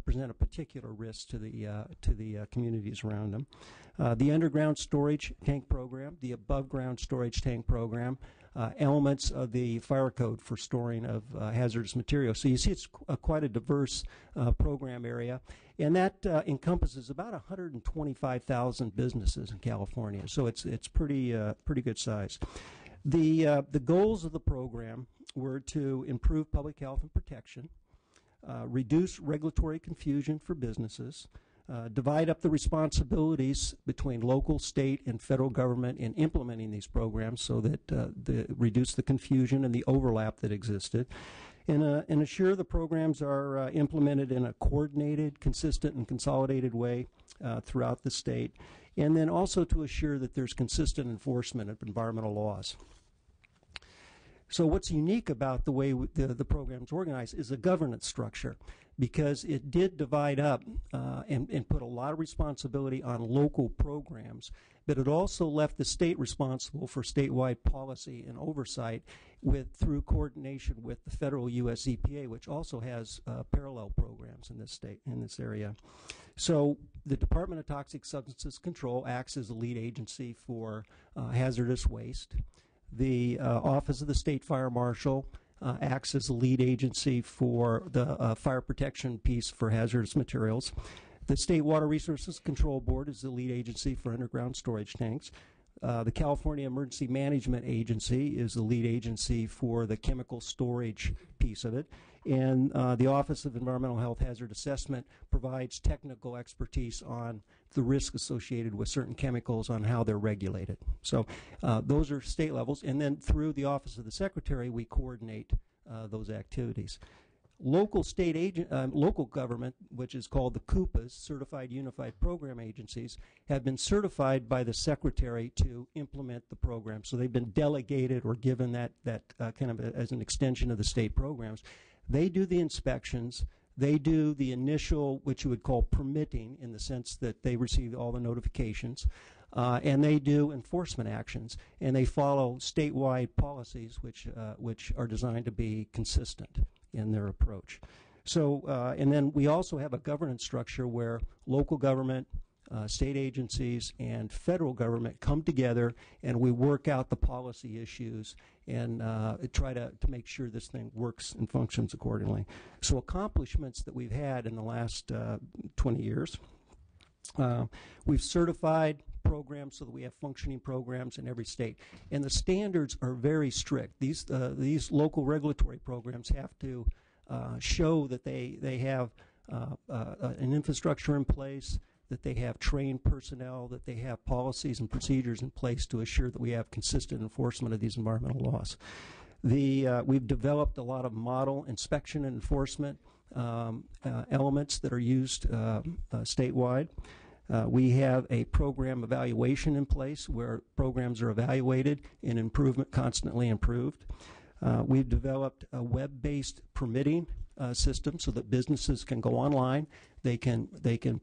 present a particular risk to the communities around them. The underground storage tank program, the above ground storage tank program, elements of the fire code for storing of hazardous materials. So you see it's quite a diverse program area, and that encompasses about 125,000 businesses in California. So it's pretty good size. The goals of the program were to improve public health and protection, reduce regulatory confusion for businesses, divide up the responsibilities between local, state, and federal government in implementing these programs so that reduce the confusion and the overlap that existed, and assure the programs are implemented in a coordinated, consistent, and consolidated way throughout the state, and then also to assure that there's consistent enforcement of environmental laws. So what's unique about the way the program's organized is the governance structure, because it did divide up and put a lot of responsibility on local programs, but it also left the state responsible for statewide policy and oversight through coordination with the federal U.S. EPA, which also has parallel programs in this state, in this area. So the Department of Toxic Substances Control acts as the lead agency for hazardous waste. The Office of the State Fire Marshal acts as the lead agency for the fire protection piece for hazardous materials. The State Water Resources Control Board is the lead agency for underground storage tanks. The California Emergency Management Agency is the lead agency for the chemical storage piece of it. And the Office of Environmental Health Hazard Assessment provides technical expertise on the risk associated with certain chemicals, on how they're regulated. So those are state levels. And then through the Office of the Secretary, we coordinate those activities. Local government, which is called the CUPAs, Certified Unified Program Agencies, have been certified by the Secretary to implement the program. So they've been delegated or given that kind of as an extension of the state programs. They do the inspections. They do the initial, what you would call permitting, in the sense that they receive all the notifications. And they do enforcement actions. And they follow statewide policies, which are designed to be consistent in their approach. So, and then we also have a governance structure where local government, state agencies, and federal government come together, and we work out the policy issues and try to make sure this thing works and functions accordingly. So accomplishments that we've had in the last 20 years, we've certified programs so that we have functioning programs in every state. And the standards are very strict. These local regulatory programs have to show that they have an infrastructure in place, that they have trained personnel, that they have policies and procedures in place to assure that we have consistent enforcement of these environmental laws. We've developed a lot of model inspection and enforcement elements that are used statewide. We have a program evaluation in place where programs are evaluated and improvement constantly improved. We've developed a web-based permitting system so that businesses can go online. They can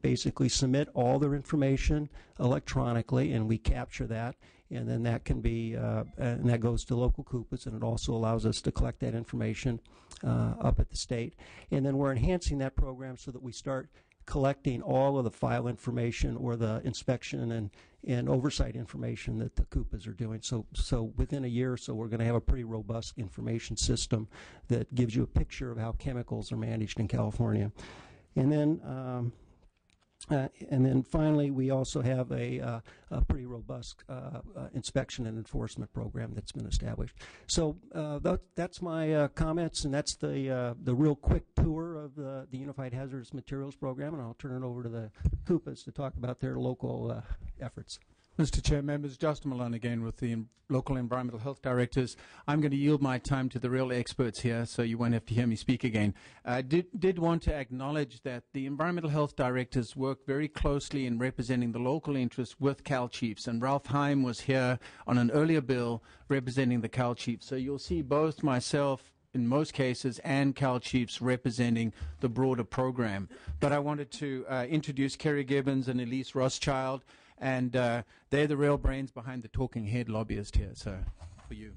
basically submit all their information electronically, and we capture that, and then that can be and that goes to local CUPAs, and it also allows us to collect that information up at the state. And then we're enhancing that program so that we start collecting all of the file information or the inspection and oversight information that the CUPAs are doing. So within a year or so, we're going to have a pretty robust information system that gives you a picture of how chemicals are managed in California. And then finally, we also have a pretty robust inspection and enforcement program that's been established. So that's my comments, and that's the real quick tour of the Unified Hazardous Materials Program, and I'll turn it over to the CUPAs to talk about their local efforts. Mr. Chair, members, Justin Malone again with the local environmental health directors. I'm going to yield my time to the real experts here, so you won't have to hear me speak again. I did want to acknowledge that the environmental health directors work very closely in representing the local interests with Cal Chiefs, and Ralph Heim was here on an earlier bill representing the Cal Chiefs. So you'll see both myself, in most cases, and Cal Chiefs representing the broader program. But I wanted to introduce Kerry Gibbons and Elise Rothschild, and they're the real brains behind the talking head lobbyist here, so for you.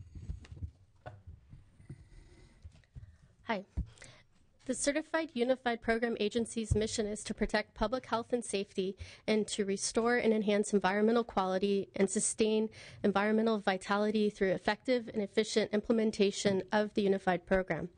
Hi. The Certified Unified Program Agency's mission is to protect public health and safety and to restore and enhance environmental quality and sustain environmental vitality through effective and efficient implementation of the Unified Program.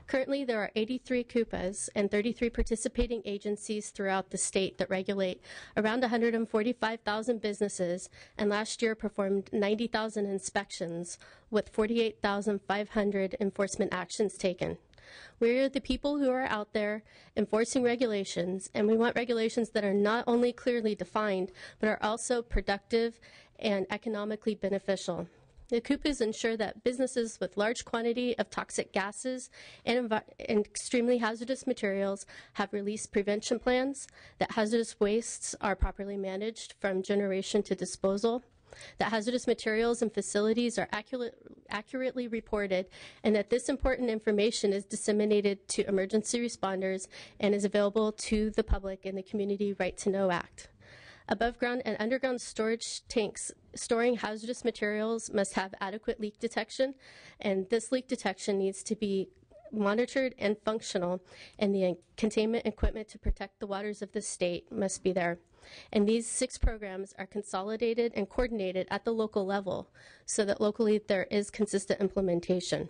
Currently, there are 83 CUPAs and 33 participating agencies throughout the state that regulate around 145,000 businesses, and last year performed 90,000 inspections with 48,500 enforcement actions taken. We're the people who are out there enforcing regulations, and we want regulations that are not only clearly defined, but are also productive and economically beneficial. The CUPAs ensure that businesses with large quantity of toxic gases and extremely hazardous materials have release prevention plans, that hazardous wastes are properly managed from generation to disposal, that hazardous materials and facilities are accurately reported, and that this important information is disseminated to emergency responders and is available to the public in the Community Right to Know Act. Above ground and underground storage tanks storing hazardous materials must have adequate leak detection, and this leak detection needs to be monitored and functional, and the containment equipment to protect the waters of the state must be there. And these 6 programs are consolidated and coordinated at the local level so that locally there is consistent implementation.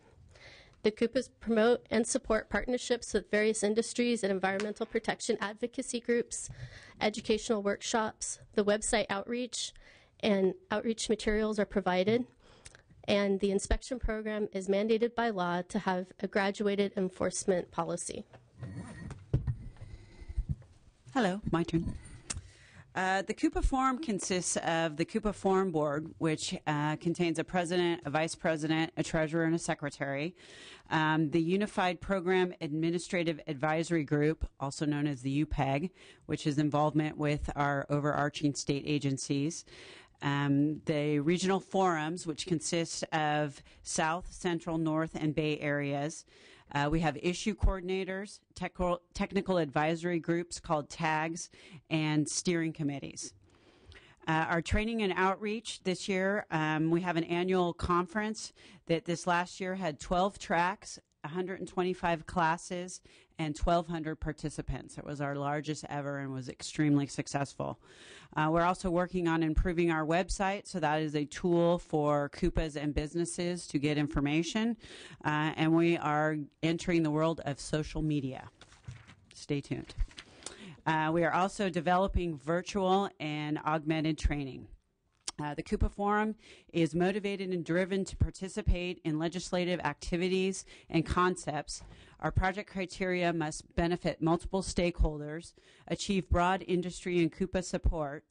The CUPAs promote and support partnerships with various industries and environmental protection advocacy groups, educational workshops, the website outreach, and outreach materials are provided. And the inspection program is mandated by law to have a graduated enforcement policy. Hello, my turn. The CUPA Forum consists of the CUPA Forum Board, which contains a president, a vice president, a treasurer, and a secretary. The Unified Program Administrative Advisory Group, also known as the UPAG, which is involvement with our overarching state agencies. The regional forums, which consist of South, Central, North, and Bay areas. We have issue coordinators, technical advisory groups called TAGs, and steering committees. Our training and outreach this year, we have an annual conference that this last year had 12 tracks, 125 classes, and 1,200 participants. It was our largest ever and was extremely successful. We're also working on improving our website, so that is a tool for CUPAs and businesses to get information. And we are entering the world of social media. Stay tuned. We are also developing virtual and augmented training. The CUPA Forum is motivated and driven to participate in legislative activities and concepts. Our project criteria must benefit multiple stakeholders, achieve broad industry and CUPA support,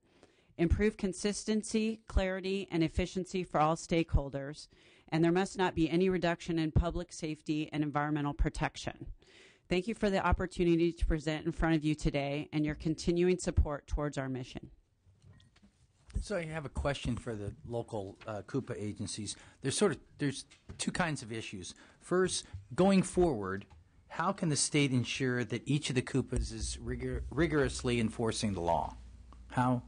improve consistency, clarity, and efficiency for all stakeholders, and there must not be any reduction in public safety and environmental protection. Thank you for the opportunity to present in front of you today and your continuing support towards our mission. So I have a question for the local CUPA agencies. There's 2 kinds of issues. First, going forward, how can the state ensure that each of the CUPAs is rigorously enforcing the law? How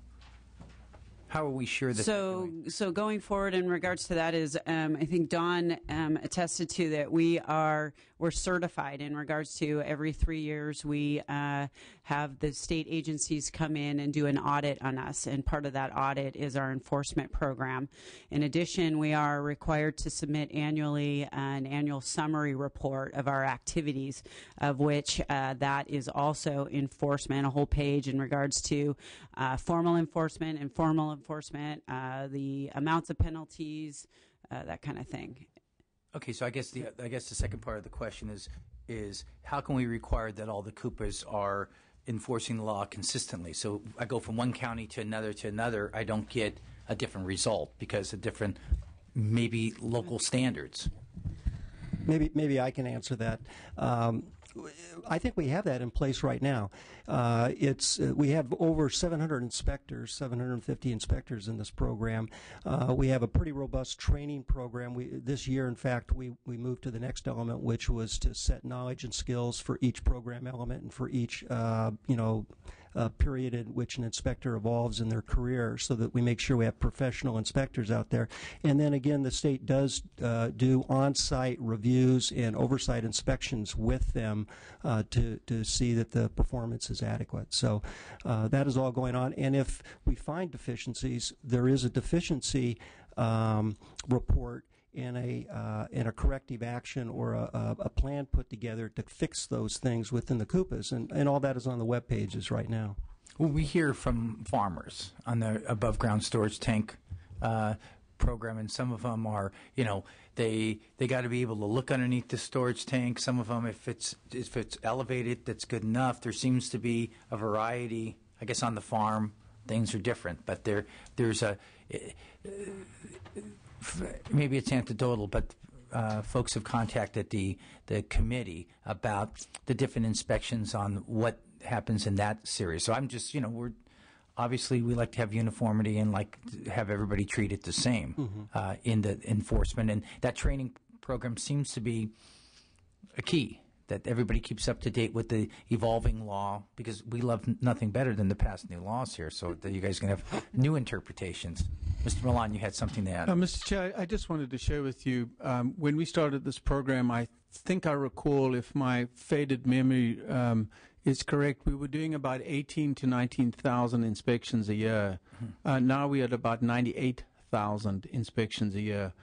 are we sure that? So going forward in regards to that is, I think Dawn attested to that we're certified in regards to every 3 years we have the state agencies come in and do an audit on us, and part of that audit is our enforcement program. In addition, we are required to submit annually an annual summary report of our activities, of which that is also enforcement, a whole page in regards to formal enforcement, informal enforcement, the amounts of penalties, that kind of thing. Okay, so I guess the second part of the question is how can we require that all the CUPAs are enforcing the law consistently? So I go from one county to another, I don't get a different result because of different maybe local standards. Maybe I can answer that. I think we have that in place right now. We have over 750 inspectors in this program. We have a pretty robust training program. This year, in fact, we moved to the next element, which was to set knowledge and skills for each program element and for each period in which an inspector evolves in their career, so that we make sure we have professional inspectors out there. And then again, the state does do on-site reviews and oversight inspections with them to see that the performance is adequate. So that is all going on. And if we find deficiencies, there is a deficiency report in a corrective action or a plan put together to fix those things within the CUPAs, and all that is on the web pages right now. Well, we hear from farmers on the above ground storage tank program, and some of them are, they got to be able to look underneath the storage tank. Some of them, if it's elevated, that's good enough. There seems to be a variety. I guess on the farm things are different, but there's a maybe it's anecdotal, but folks have contacted the committee about the different inspections on what happens in that series. So I'm just, obviously we like to have uniformity and like to have everybody treated the same in the enforcement. And that training program seems to be a key, that everybody keeps up to date with the evolving law, because we love nothing better than to pass new laws here, so that you guys can have new interpretations. Mr. Milan, you had something to add. Mr. Chair, I just wanted to share with you, when we started this program, I think I recall, if my faded memory is correct, we were doing about 18 to 19,000 inspections a year. Now we are at about 98,000 inspections a year.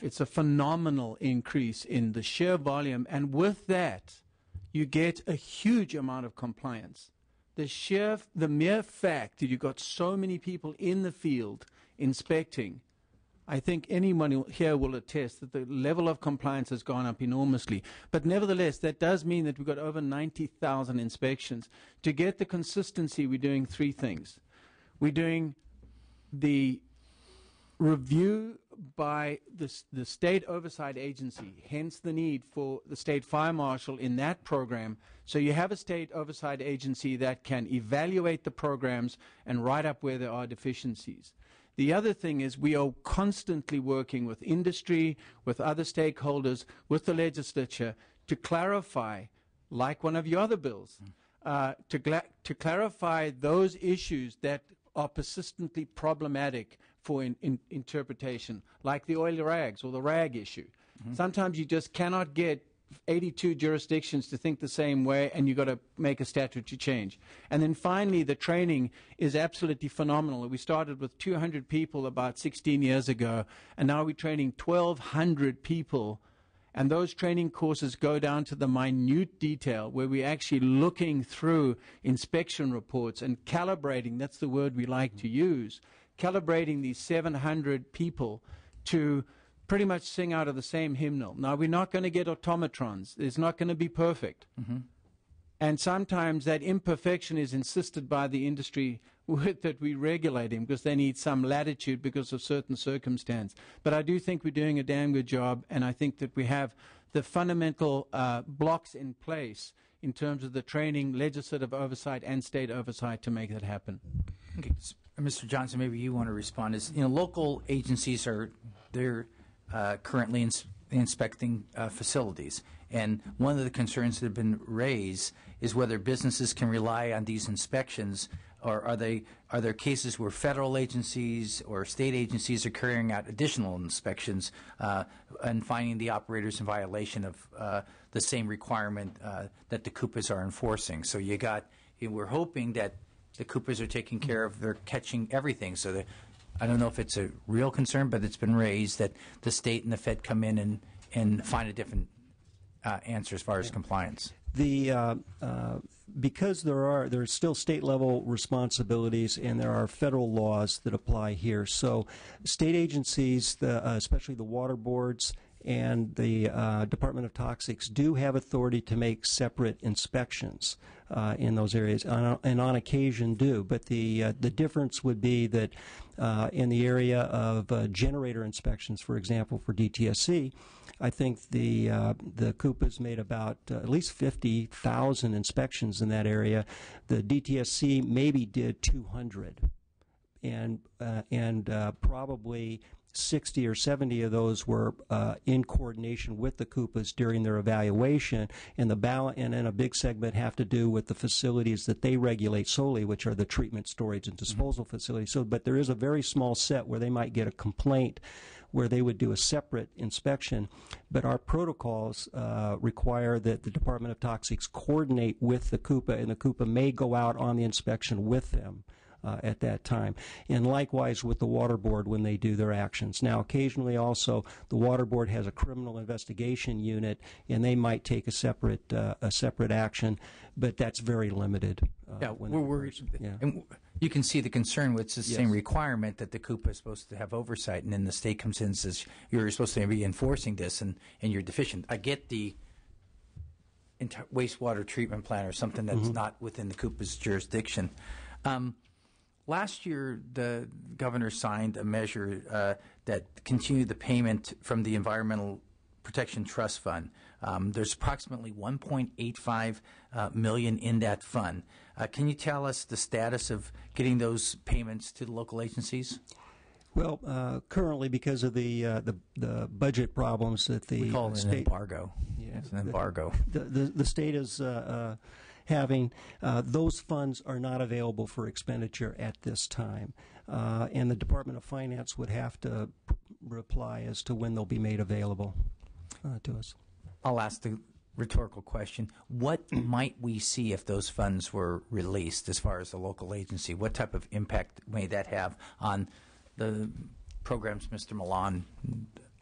It's a phenomenal increase in the sheer volume, and with that, you get a huge amount of compliance. The mere fact that you've got so many people in the field inspecting, I think anyone here will attest that the level of compliance has gone up enormously. But nevertheless, that does mean that we've got over 90,000 inspections. To get the consistency, we're doing three things. We're doing the review by the state oversight agency, hence the need for the state fire marshal in that program. So you have a state oversight agency that can evaluate the programs and write up where there are deficiencies. The other thing is we are constantly working with industry, with other stakeholders, with the legislature to clarify, like one of your other bills, to clarify those issues that are persistently problematic for interpretation, like the oil rags or the rag issue. Sometimes you just cannot get 82 jurisdictions to think the same way, and you've got to make a statutory change. And then finally, the training is absolutely phenomenal. We started with 200 people about 16 years ago, and now we're training 1,200 people. And those training courses go down to the minute detail where we're actually looking through inspection reports and calibrating, that's the word we like to use, calibrating these 700 people to pretty much sing out of the same hymnal. Now, we're not going to get automatrons. It's not going to be perfect. And sometimes that imperfection is insisted by the industry that we regulate them because they need some latitude because of certain circumstance. But I do think we're doing a damn good job, and I think that we have the fundamental blocks in place in terms of the training, legislative oversight, and state oversight to make that happen. Okay. Mr. Johnson, maybe you want to respond. Local agencies they're currently inspecting facilities, and one of the concerns that have been raised is whether businesses can rely on these inspections, or are there cases where federal agencies or state agencies are carrying out additional inspections and finding the operators in violation of the same requirement that the CUPAs are enforcing. So we're hoping that the CUPAs are taking care of, they're catching everything. So I don't know if it's a real concern, but it's been raised that the state and the Fed come in and find a different answer as far as compliance. Because there are still state level responsibilities and there are federal laws that apply here. So state agencies, especially the water boards and the Department of Toxics, do have authority to make separate inspections in those areas, and on occasion do. But the difference would be that in the area of generator inspections, for example, for DTSC, I think the CUPA's made about at least 50,000 inspections in that area. The DTSC maybe did 200, and probably 60 or 70 of those were in coordination with the CUPAs during their evaluation, and then a big segment have to do with the facilities that they regulate solely, which are the treatment, storage, and disposal facilities. So, but there is a very small set where they might get a complaint where they would do a separate inspection, but our protocols require that the Department of Toxics coordinate with the CUPA, and the CUPA may go out on the inspection with them at that time. And likewise with the Water Board when they do their actions. Now, occasionally also the Water Board has a criminal investigation unit, and they might take a separate action, but that's very limited. We're worried. And you can see the concern with the same requirement that the CUPA is supposed to have oversight, and then the state comes in and says, you're supposed to be enforcing this, and you're deficient. I get the wastewater treatment plant or something that's not within the CUPA's jurisdiction. Last year, the governor signed a measure that continued the payment from the Environmental Protection Trust Fund. There's approximately $1.85 million in that fund. Can you tell us the status of getting those payments to the local agencies? Well, currently, because of the budget problems that the we call it state, an embargo. Yeah, it's an embargo. The state is having those funds are not available for expenditure at this time, and the Department of Finance would have to reply as to when they'll be made available to us. I'll ask the rhetorical question. What might we see if those funds were released as far as the local agency? What type of impact may that have on the programs Mr. Milan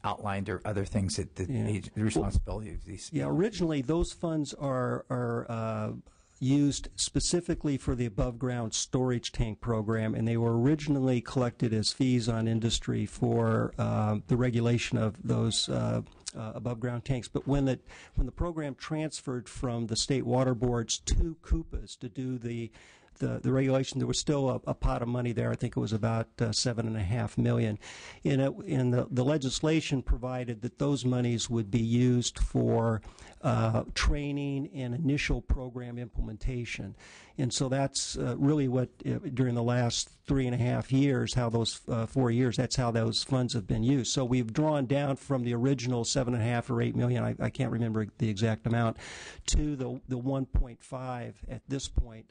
outlined or other things that the responsibility of these? Yeah, originally those funds are used specifically for the above-ground storage tank program, and they were originally collected as fees on industry for the regulation of those above-ground tanks. But when the program transferred from the state water boards to Coupas to do the regulation, there was still a pot of money there. I think it was about $7.5 million. And the legislation provided that those monies would be used for training and initial program implementation. And so that's really what, during the last 3.5 years, how those 4 years, that's how those funds have been used. So we've drawn down from the original $7.5 or $8 million, I can't remember the exact amount, to the 1.5 at this point.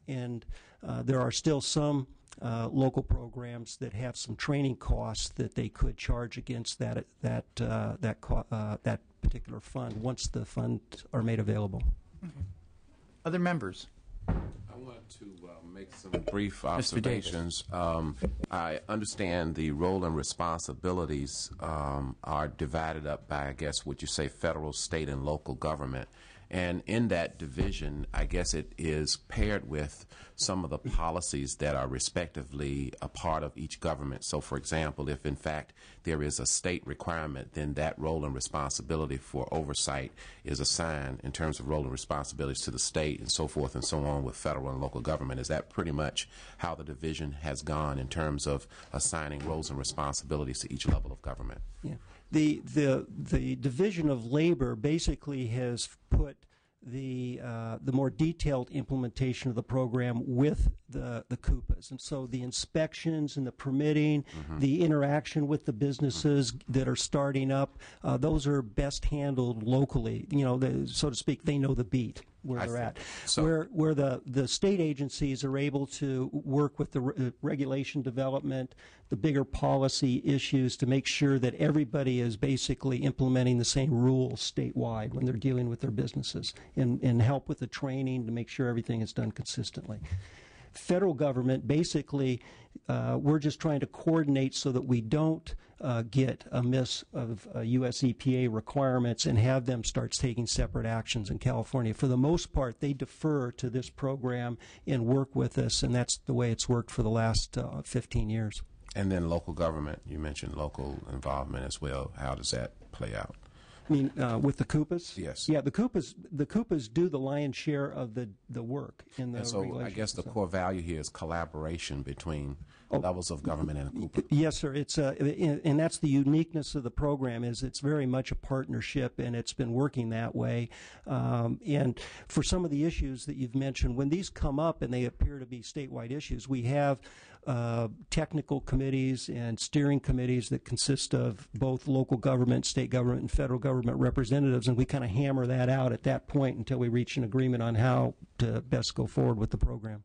And there are still some local programs that have some training costs that they could charge against that particular fund once the funds are made available. Okay. Other members? I want to make some brief observations. I understand the role and responsibilities are divided up by, I guess, would you say, federal, state, and local government. And in that division, I guess it is paired with some of the policies that are respectively a part of each government. So, for example, if in fact there is a state requirement, then that role and responsibility for oversight is assigned in terms of role and responsibilities to the state and so forth and so on with federal and local government. Is that pretty much how the division has gone in terms of assigning roles and responsibilities to each level of government? Yeah. The division of labor basically has put the more detailed implementation of the program with the Coupas, and so the inspections and the permitting, the interaction with the businesses that are starting up, those are best handled locally. You know, so to speak, they know the beat where they're at. So where the state agencies are able to work with the regulation development, the bigger policy issues to make sure that everybody is basically implementing the same rules statewide when they're dealing with their businesses, and help with the training to make sure everything is done consistently. Federal government, basically, we're just trying to coordinate so that we don't get a miss of U.S. EPA requirements and have them start taking separate actions in California. For the most part, they defer to this program and work with us, and that's the way it's worked for the last 15 years. And then local government, you mentioned local involvement as well. How does that play out? I mean, with the Coupas? Yes. Yeah, the Coupas do the lion's share of the work in the regulation. So I guess the core value here is collaboration between levels of government and a Coupa. Yes, sir. It's and that's the uniqueness of the program, is it's very much a partnership, and it's been working that way. And for some of the issues that you've mentioned, when these come up and they appear to be statewide issues, we have technical committees and steering committees that consist of both local government, state government, and federal government representatives, and we kind of hammer that out at that point until we reach an agreement on how to best go forward with the program.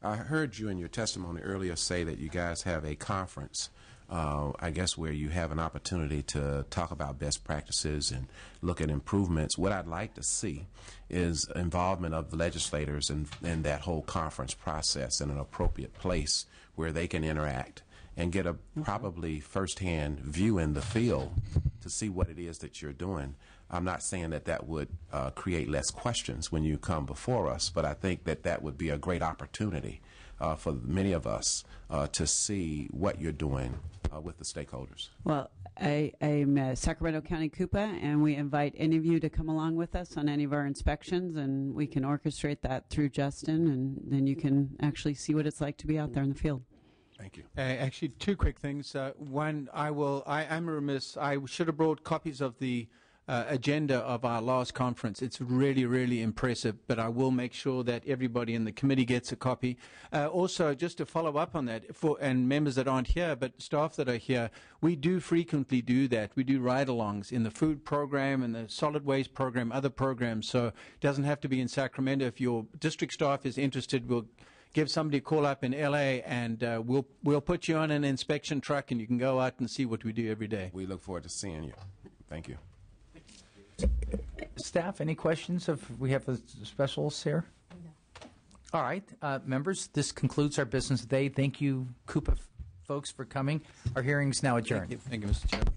I heard you in your testimony earlier say that you guys have a conference, I guess, where you have an opportunity to talk about best practices and look at improvements. What I'd like to see is involvement of the legislators in that whole conference process in an appropriate place where they can interact and get a probably firsthand view in the field to see what it is that you're doing. I'm not saying that that would create less questions when you come before us, but I think that that would be a great opportunity for many of us to see what you're doing with the stakeholders. Well, I'm Sacramento County Coupa, and we invite any of you to come along with us on any of our inspections, and we can orchestrate that through Justin, and then you can actually see what it's like to be out there in the field. Thank you. Actually, two quick things. One, I'm remiss. I should have brought copies of the agenda of our last conference. It's really, really impressive, but I will make sure that everybody in the committee gets a copy. Also, just to follow up on that, and members that aren't here, but staff that are here, we do frequently do that. We do ride-alongs in the food program and the solid waste program, other programs, so it doesn't have to be in Sacramento. If your district staff is interested, we'll give somebody a call up in LA, and we'll put you on an inspection truck, and you can go out and see what we do every day. We look forward to seeing you. Thank you. Staff, any questions? We have the specialists here? No. All right, members, this concludes our business today. Thank you, Coupa folks, for coming. Our hearing is now adjourned. Thank you, Mr. Chairman.